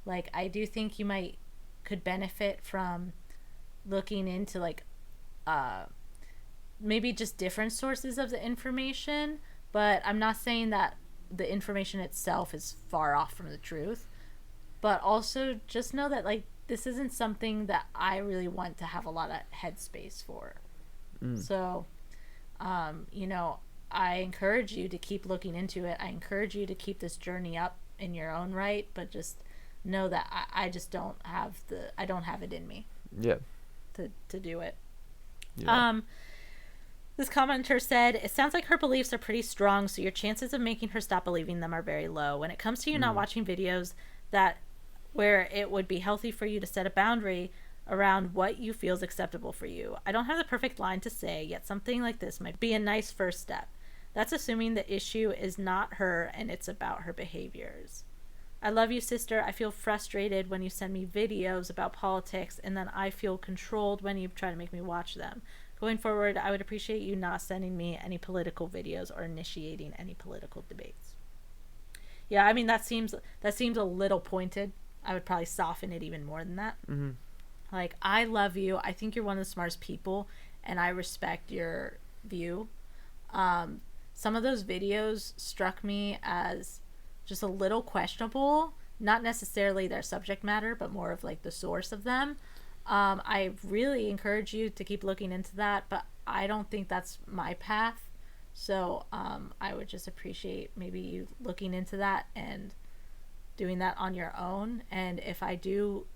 Like, I do think you could benefit from looking into like maybe just different sources of the information, but I'm not saying that the information itself is far off from the truth. But also just know that like this isn't something that I really want to have a lot of headspace for. So I encourage you to keep looking into it. I encourage you to keep this journey up in your own right, but just know that I just don't have it in me. Yeah. To do it. Yeah. This commenter said, it sounds like her beliefs are pretty strong, so your chances of making her stop believing them are very low. When it comes to you not watching videos where it would be healthy for you to set a boundary around what you feel is acceptable for you. I don't have the perfect line to say, yet something like this might be a nice first step. That's assuming the issue is not her and it's about her behaviors. I love you, sister. I feel frustrated when you send me videos about politics, and then I feel controlled when you try to make me watch them. Going forward, I would appreciate you not sending me any political videos or initiating any political debates. Yeah, I mean, that seems a little pointed. I would probably soften it even more than that. Mm-hmm. Like, I love you. I think you're one of the smartest people, and I respect your view. Some of those videos struck me as just a little questionable. Not necessarily their subject matter, but more of like the source of them. I really encourage you to keep looking into that, but I don't think that's my path. So I would just appreciate maybe you looking into that and doing that on your own. And if I do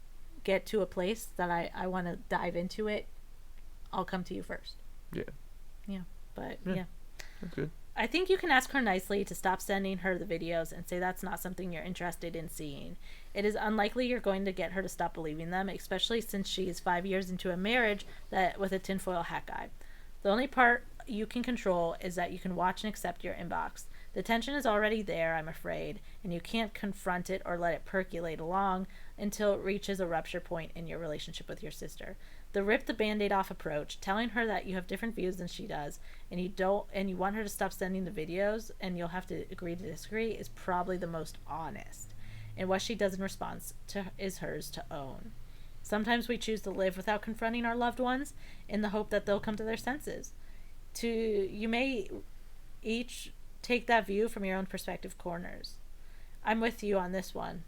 get to a place that I want to dive into it, I'll come to you first. Yeah. Yeah. But yeah. That's good. I think you can ask her nicely to stop sending her the videos and say that's not something you're interested in seeing. It is unlikely you're going to get her to stop believing them, especially since she is 5 years into a marriage with a tinfoil hat guy. The only part you can control is that you can watch and accept your inbox. The tension is already there, I'm afraid, and you can't confront it or let it percolate along until it reaches a rupture point in your relationship with your sister. The rip the band-aid off approach, telling her that you have different views than she does, and you want her to stop sending the videos and you'll have to agree to disagree, is probably the most honest. And what she does in response is hers to own. Sometimes we choose to live without confronting our loved ones in the hope that they'll come to their senses. You may each take that view from your own perspective corners. I'm with you on this one.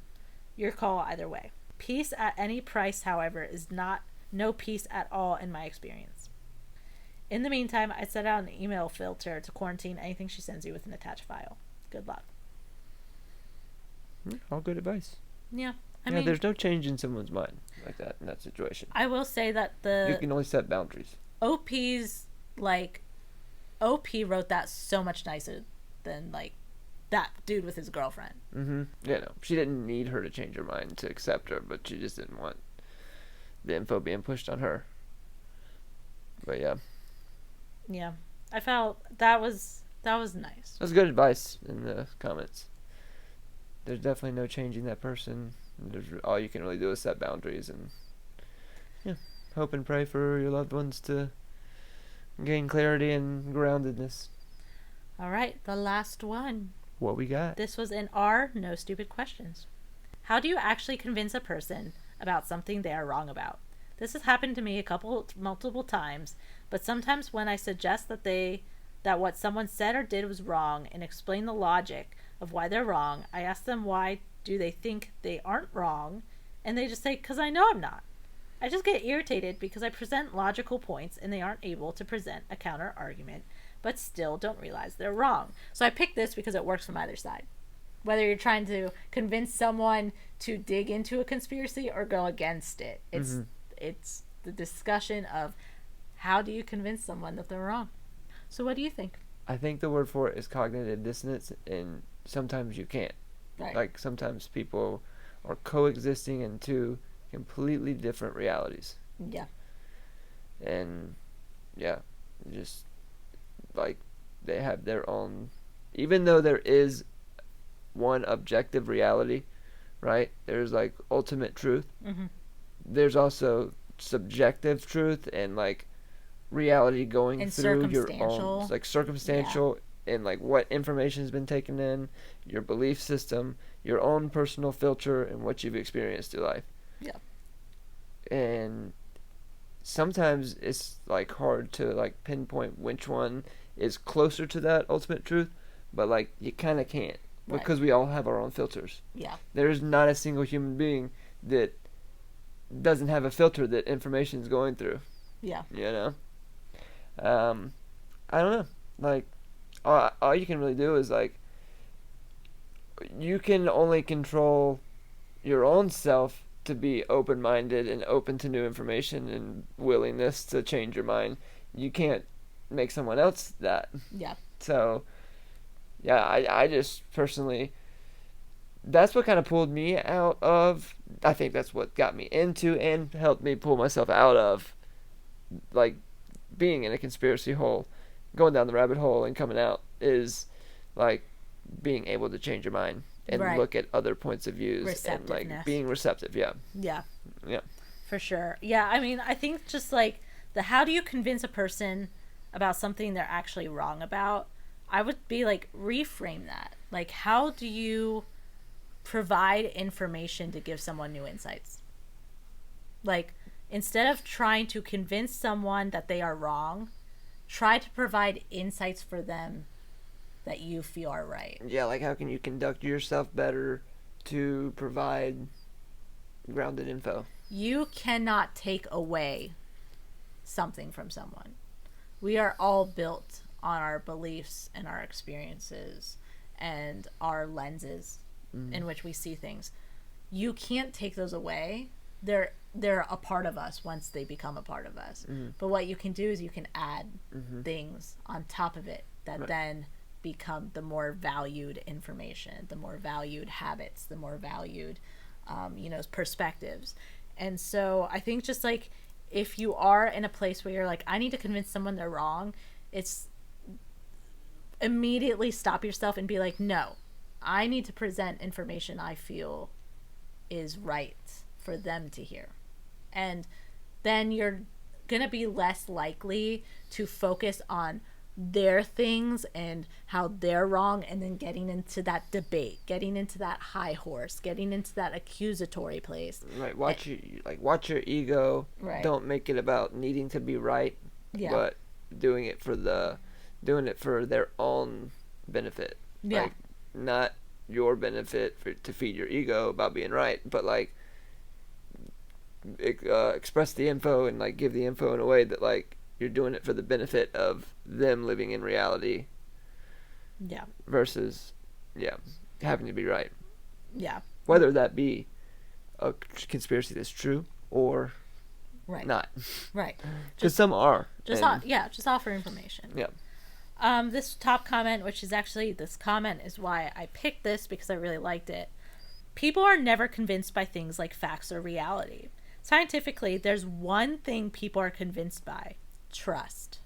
Your call either way. Peace at any price, however, is no peace at all in my experience. In the meantime, I set out an email filter to quarantine anything she sends you with an attached file. Good luck. All good advice. Yeah. I mean, there's no change in someone's mind like that in that situation. I will say that You can only set boundaries. OP's, like, OP wrote that so much nicer than, like, that dude with his girlfriend. Mm-hmm. Yeah, no. She didn't need her to change her mind to accept her, but she just didn't want the info being pushed on her. But yeah. Yeah. I felt that was nice. That's good advice in the comments. There's definitely no changing that person. All you can really do is set boundaries and hope and pray for your loved ones to gain clarity and groundedness. All right, the last one. What we got? This was in our No Stupid Questions. How do you actually convince a person about something they are wrong about? This has happened to me multiple times, but sometimes when I suggest that what someone said or did was wrong and explain the logic of why they're wrong, I ask them why do they think they aren't wrong, and they just say, 'cause I know I'm not. I just get irritated because I present logical points and they aren't able to present a counter argument, but still don't realize they're wrong. So I picked this because it works from either side. Whether you're trying to convince someone to dig into a conspiracy or go against it, it's the discussion of how do you convince someone that they're wrong. So what do you think? I think the word for it is cognitive dissonance, and sometimes you can't. Right. Like, sometimes people are coexisting in two completely different realities. Yeah. And, just, like, they have their own... Even though there is one objective reality, right? There's, like, ultimate truth. Mm-hmm. There's also subjective truth and, like, reality going and through your own, like, circumstantial and, like, what information has been taken in, your belief system, your own personal filter, and what you've experienced through life. Yeah. And sometimes it's, like, hard to, like, pinpoint which one is closer to that ultimate truth, but, like, you kind of can't because we all have our own filters. Yeah. There's not a single human being that doesn't have a filter that information is going through. Yeah. You know? I don't know. Like, all you can really do is, like, you can only control your own self to be open-minded and open to new information and willingness to change your mind. You can't make someone else that. Yeah. So, yeah, I just personally, that's what kind of pulled me out of, I think that's what got me into and helped me pull myself out of, like, being in a conspiracy hole, going down the rabbit hole and coming out, is, like, being able to change your mind and look at other points of views and, like, being receptive. Yeah. For sure. Yeah, I mean, I think just, like, how do you convince a person about something they're actually wrong about, I would be like, reframe that. Like, how do you provide information to give someone new insights? Like, instead of trying to convince someone that they are wrong, try to provide insights for them that you feel are right. Yeah, like, how can you conduct yourself better to provide grounded info? You cannot take away something from someone. We are all built on our beliefs and our experiences and our lenses in which we see things. You can't take those away. They're a part of us once they become a part of us. But what you can do is you can add things on top of it that then become the more valued information, the more valued habits, the more valued perspectives. And so I think just, like, if you are in a place where you're like, I need to convince someone they're wrong, it's immediately stop yourself and be like, no, I need to present information I feel is right for them to hear. And then you're going to be less likely to focus on their things and how they're wrong, and then getting into that debate, getting into that high horse, getting into that accusatory place. Right. Watch your ego. Right. Don't make it about needing to be right, but doing it for their own benefit. Yeah. Like, not your benefit to feed your ego about being right, but, like, express the info and, like, give the info in a way that, like, you're doing it for the benefit of them living in reality. Yeah. Versus, having to be right. Yeah. Whether that be a conspiracy that's true or not. Right. Because some are. Just offer information. Yeah. This top comment, which is actually, this comment is why I picked this, because I really liked it. People are never convinced by things like facts or reality. Scientifically, there's one thing people are convinced by: trust.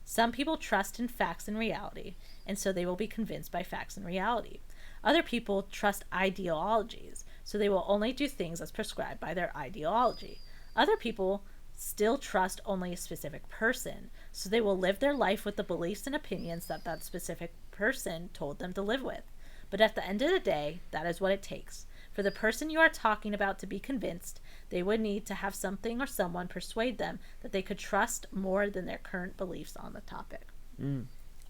Some people trust in facts and reality, and so they will be convinced by facts and reality. Other people trust ideologies, so they will only do things as prescribed by their ideology. Other people still trust only a specific person, so they will live their life with the beliefs and opinions that that specific person told them to live with. But at the end of the day, that is what it takes. For the person you are talking about to be convinced, they would need to have something or someone persuade them that they could trust more than their current beliefs on the topic.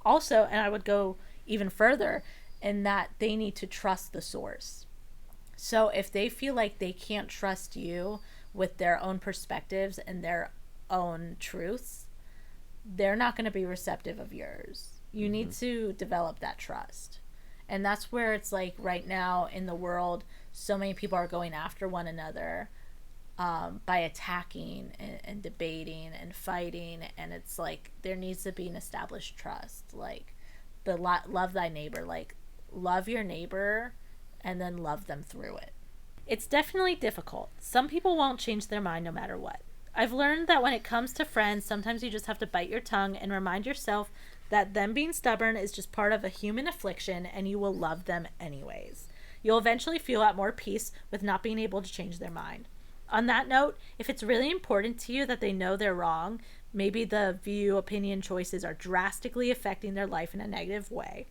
Also, and I would go even further, in that they need to trust the source. So if they feel like they can't trust you with their own perspectives and their own truths, they're not going to be receptive of yours. You need to develop that trust. And that's where it's like right now in the world, so many people are going after one another by attacking and debating and fighting. And it's like there needs to be an established trust. Like the love thy neighbor, like love your neighbor and then love them through it. It's definitely difficult. Some people won't change their mind no matter what. I've learned that when it comes to friends, sometimes you just have to bite your tongue and remind yourself that them being stubborn is just part of a human affliction, and you will love them anyways. You'll eventually feel at more peace with not being able to change their mind. On that note, if it's really important to you that they know they're wrong, maybe the view, opinion, choices are drastically affecting their life in a negative way,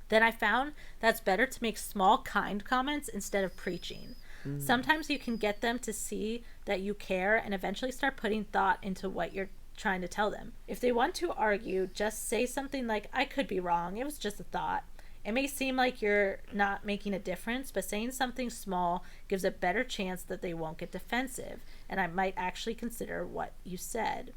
then I found that's better to make small, kind comments instead of preaching. Sometimes you can get them to see that you care and eventually start putting thought into what you're trying to tell them. If they want to argue, just say something like, I could be wrong, it was just a thought. It may seem like you're not making a difference, but saying something small gives a better chance that they won't get defensive, and I might actually consider what you said.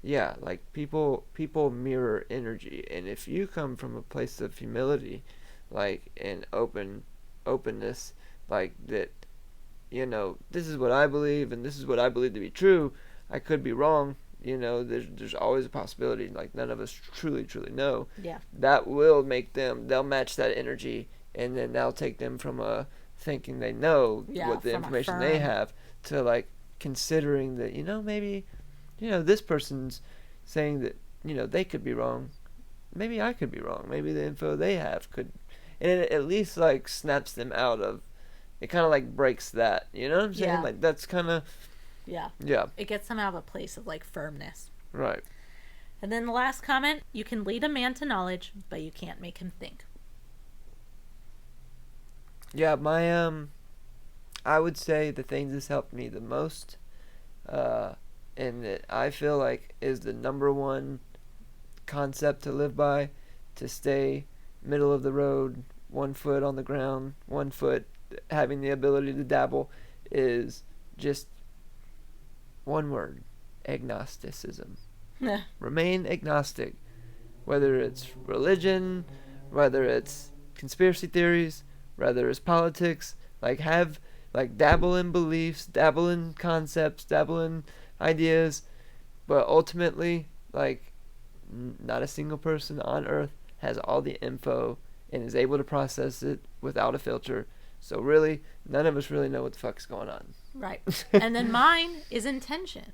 Yeah, like people mirror energy, and if you come from a place of humility, like, and openness, like that, this is what I believe and this is what I believe to be true, I could be wrong, there's always a possibility, like none of us truly know. Yeah. That will make they'll match that energy, and then that'll take them from a thinking they know what the information they have to like considering that, maybe this person's saying that, they could be wrong. Maybe I could be wrong. Maybe the info they have could, and it at least like snaps them out of, it kind of like breaks that, you know what I'm saying? Yeah. Like that's kind of, yeah. It gets them out of a place of like firmness. Right. And then the last comment, you can lead a man to knowledge, but you can't make him think. Yeah, my, I would say the thing that's helped me the most, and that I feel like is the number one concept to live by, to stay middle of the road, 1 foot on the ground, 1 foot having the ability to dabble, is just one word: agnosticism. Remain agnostic, whether it's religion, whether it's conspiracy theories, whether it's politics. Like dabble in beliefs, dabble in concepts, dabble in ideas, but ultimately, like, not a single person on earth has all the info and is able to process it without a filter. So really, none of us really know what the fuck's going on. Right. And then mine is intention,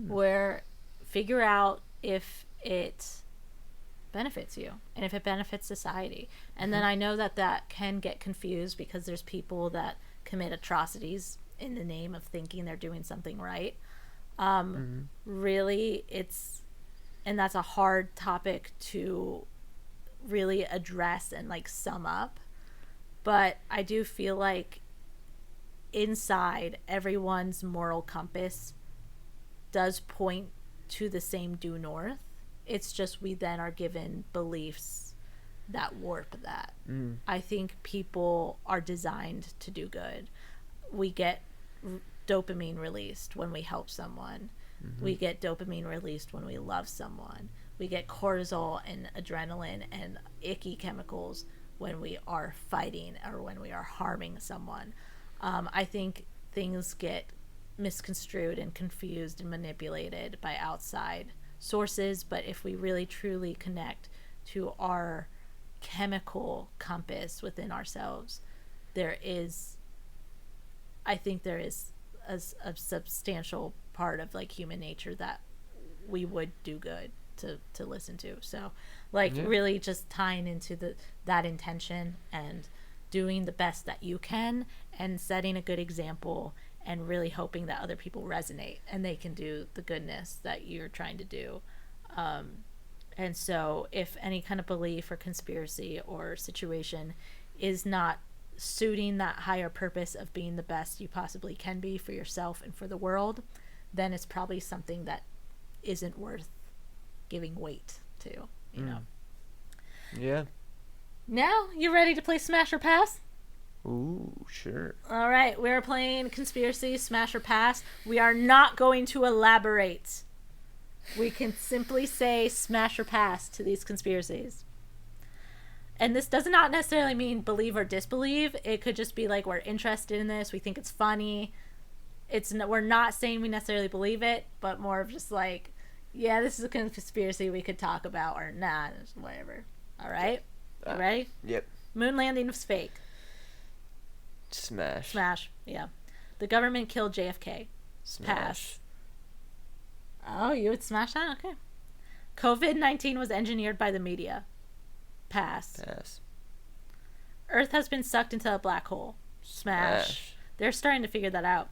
where figure out if it benefits you and if it benefits society. And then I know that can get confused because there's people that commit atrocities in the name of thinking they're doing something right. Really, and that's a hard topic to really address and like sum up. But I do feel like inside everyone's moral compass does point to the same due north. It's just we then are given beliefs that warp that. I think people are designed to do good. We get dopamine released when we help someone. We get dopamine released when we love someone. We get cortisol and adrenaline and icky chemicals when we are fighting or when we are harming someone. I think things get misconstrued and confused and manipulated by outside sources, but if we really truly connect to our chemical compass within ourselves, I think there is a substantial part of like human nature that we would do good to listen to. So like really just tying into that intention and doing the best that you can and setting a good example and really hoping that other people resonate and they can do the goodness that you're trying to do. And so if any kind of belief or conspiracy or situation is not suiting that higher purpose of being the best you possibly can be for yourself and for the world, then it's probably something that isn't worth giving weight to, you know. Yeah. Now, you ready to play Smash or Pass? Ooh, sure. All right, we're playing Conspiracy, Smash or Pass. We are not going to elaborate. We can simply say Smash or Pass to these conspiracies. And this does not necessarily mean believe or disbelieve. It could just be like we're interested in this, we think it's funny. We're not saying we necessarily believe it, but more of just like, yeah, this is a conspiracy we could talk about, or nah, whatever. All right? You ready? Yep. Moon landing was fake. Smash. Smash, yeah. The government killed JFK. Smash. Pass. Oh, you would smash that? Okay. COVID-19 was engineered by the media. Pass. Pass. Earth has been sucked into a black hole. Smash. They're starting to figure that out.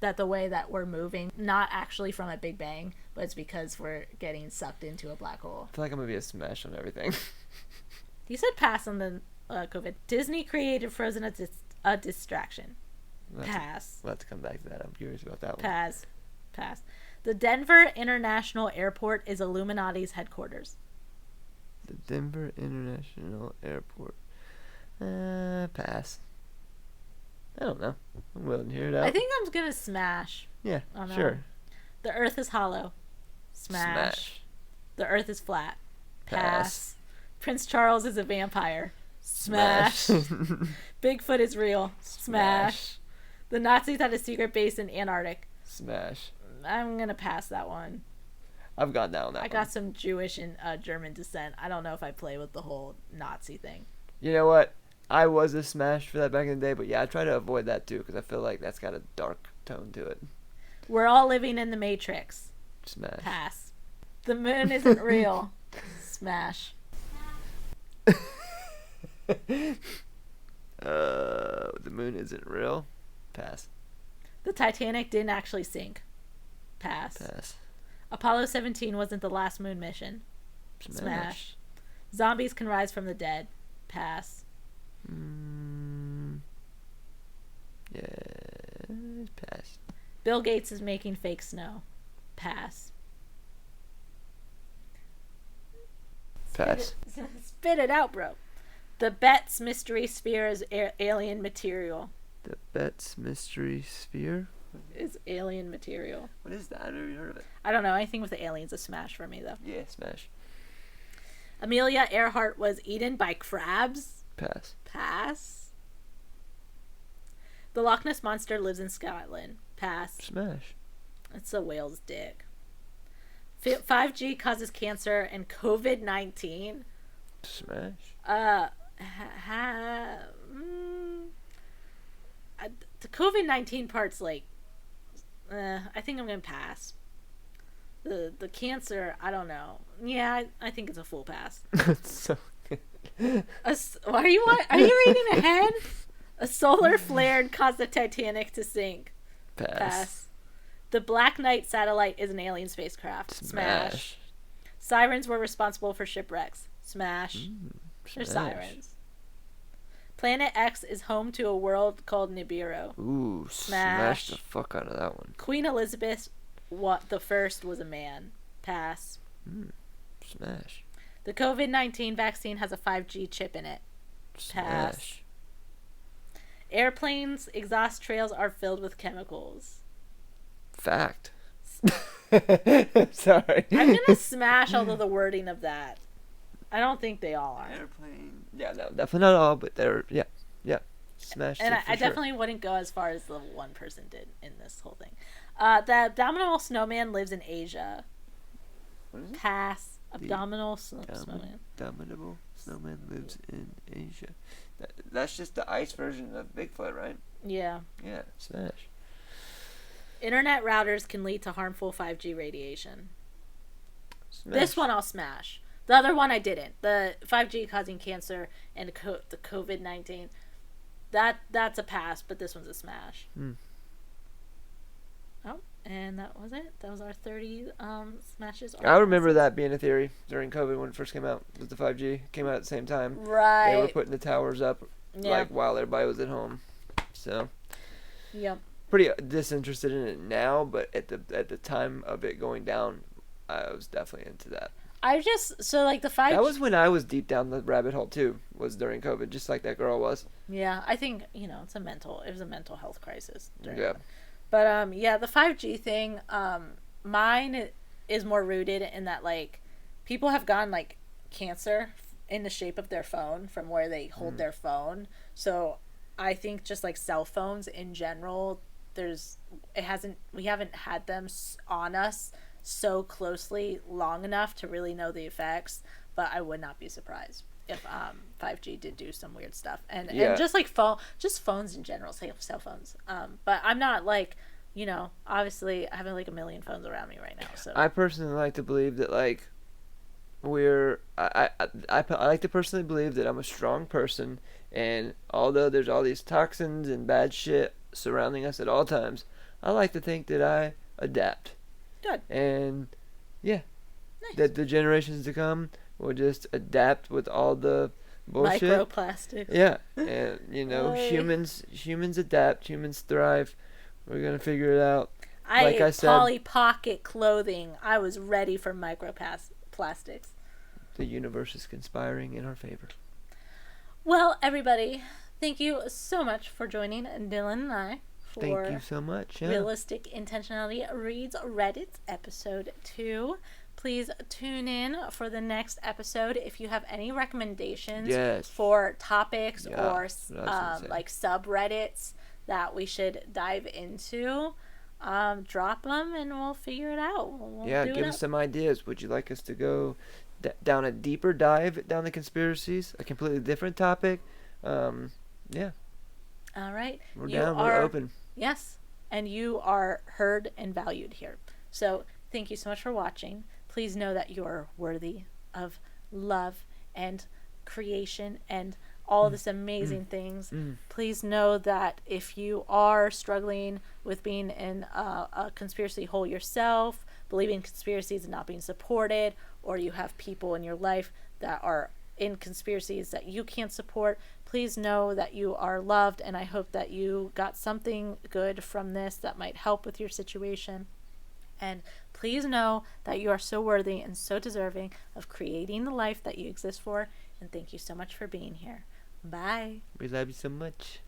That the way that we're moving, not actually from a Big Bang, but it's because we're getting sucked into a black hole. I feel like I'm going to be a smash on everything. You said pass on the COVID. Disney created Frozen a distraction. Pass. We'll have to come back to that. I'm curious about that one. Pass. Pass. The Denver International Airport is Illuminati's headquarters. The Denver International Airport. Pass. I don't know. I'm willing to hear it out. I think I'm going to smash. Yeah, sure. The Earth is hollow. Smash. The Earth is flat. Pass. Prince Charles is a vampire. Smash. Bigfoot is real. Smash. The Nazis had a secret base in Antarctic. Smash. I'm going to pass that one. I've gone down that one. I got some Jewish and German descent. I don't know if I play with the whole Nazi thing. You know what? I was a smash for that back in the day, but yeah, I try to avoid that too because I feel like that's got a dark tone to it. We're all living in the Matrix. Smash. Pass. The moon isn't real. Smash. The moon isn't real. Pass. The Titanic didn't actually sink. Pass. Pass. Apollo 17 wasn't the last moon mission. Smash. Zombies can rise from the dead. Pass. Yeah. Pass. Bill Gates is making fake snow. Pass. Pass. Spit it out, bro. The Betts mystery sphere is alien material. The Betts mystery sphere? Is alien material. What is that? I've never heard of it. I don't know. Anything with the aliens is a smash for me, though. Yeah, smash. Amelia Earhart was eaten by crabs. Pass. Pass. The Loch Ness Monster lives in Scotland. Pass. Smash. It's a whale's dick. 5G causes cancer and COVID-19. Smash. The COVID-19 part's like, I think I'm gonna pass. The cancer, I don't know. Yeah, I think it's a full pass. So Are you reading ahead? A solar flare caused the Titanic to sink. Pass. The Black Knight satellite is an alien spacecraft. Smash. Sirens were responsible for shipwrecks. Smash. They're sirens. Planet X is home to a world called Nibiru. Ooh, smash the fuck out of that one. Queen Elizabeth the First was a man. Pass. Smash. The COVID-19 vaccine has a 5G chip in it. Pass. Smash. Airplanes' exhaust trails are filled with chemicals. Fact. Sorry. I'm gonna smash all of the wording of that. I don't think they all are. Airplane. Yeah, no, definitely not all, but they're yeah. smashed and it I for sure. definitely wouldn't go as far as the one person did in this whole thing. The abdominal snowman lives in Asia. What is it? Pass. Abdominal snowman. Abominable snowman lives in Asia. That's just the ice version of Bigfoot, right? Yeah. Yeah, smash. Internet routers can lead to harmful 5G radiation. Smash. This one I'll smash. The other one I didn't. The 5G causing cancer and the COVID-19. That's a pass, but this one's a smash. Oh, and that was it. That was our 30 smashes. I remember that being a theory during COVID when it first came out. Was the 5G came out at the same time. Right. They were putting the towers up like while everybody was at home. So. Yep. Pretty disinterested in it now, but at the time of it going down, I was definitely into that. The 5G. That was when I was deep down the rabbit hole too. Was during COVID, just like that girl was. Yeah, I think it was a mental health crisis. Yeah. But the 5G thing, mine is more rooted in that like people have gotten like cancer in the shape of their phone from where they hold their phone. So I think just like cell phones in general, we haven't had them on us so closely long enough to really know the effects, but I would not be surprised if 5G did do some weird stuff. And just like phones in general, cell phones. But I'm not like, obviously I have like a million phones around me right now. So I personally like to believe that like I like to personally believe that I'm a strong person, and although there's all these toxins and bad shit surrounding us at all times, I like to think that I adapt. Good. And yeah, nice. That the generations to come will just adapt with all the bullshit. Microplastics. Yeah, and humans adapt, humans thrive. We're gonna figure it out. Like I said, Polly Pocket clothing. I was ready for microplastics. The universe is conspiring in our favor. Well, everybody, thank you so much for joining Dylan and I for Thank you so much. Yeah. Realistic Intentionality Reads Reddit episode 2. Please tune in for the next episode if you have any recommendations for topics or like subreddits that we should dive into. Drop them and we'll figure it out. Give us some ideas. Would you like us to go down a deeper dive down the conspiracies, a completely different topic? All right. We're open. Yes, and you are heard and valued here. So thank you so much for watching. Please know that you're worthy of love and creation and all this amazing things. Please know that if you are struggling with being in a conspiracy hole yourself, believing conspiracies and not being supported, or you have people in your life that are in conspiracies that you can't support, please know that you are loved, and I hope that you got something good from this that might help with your situation. And please know that you are so worthy and so deserving of creating the life that you exist for, and thank you so much for being here. Bye. We love you so much.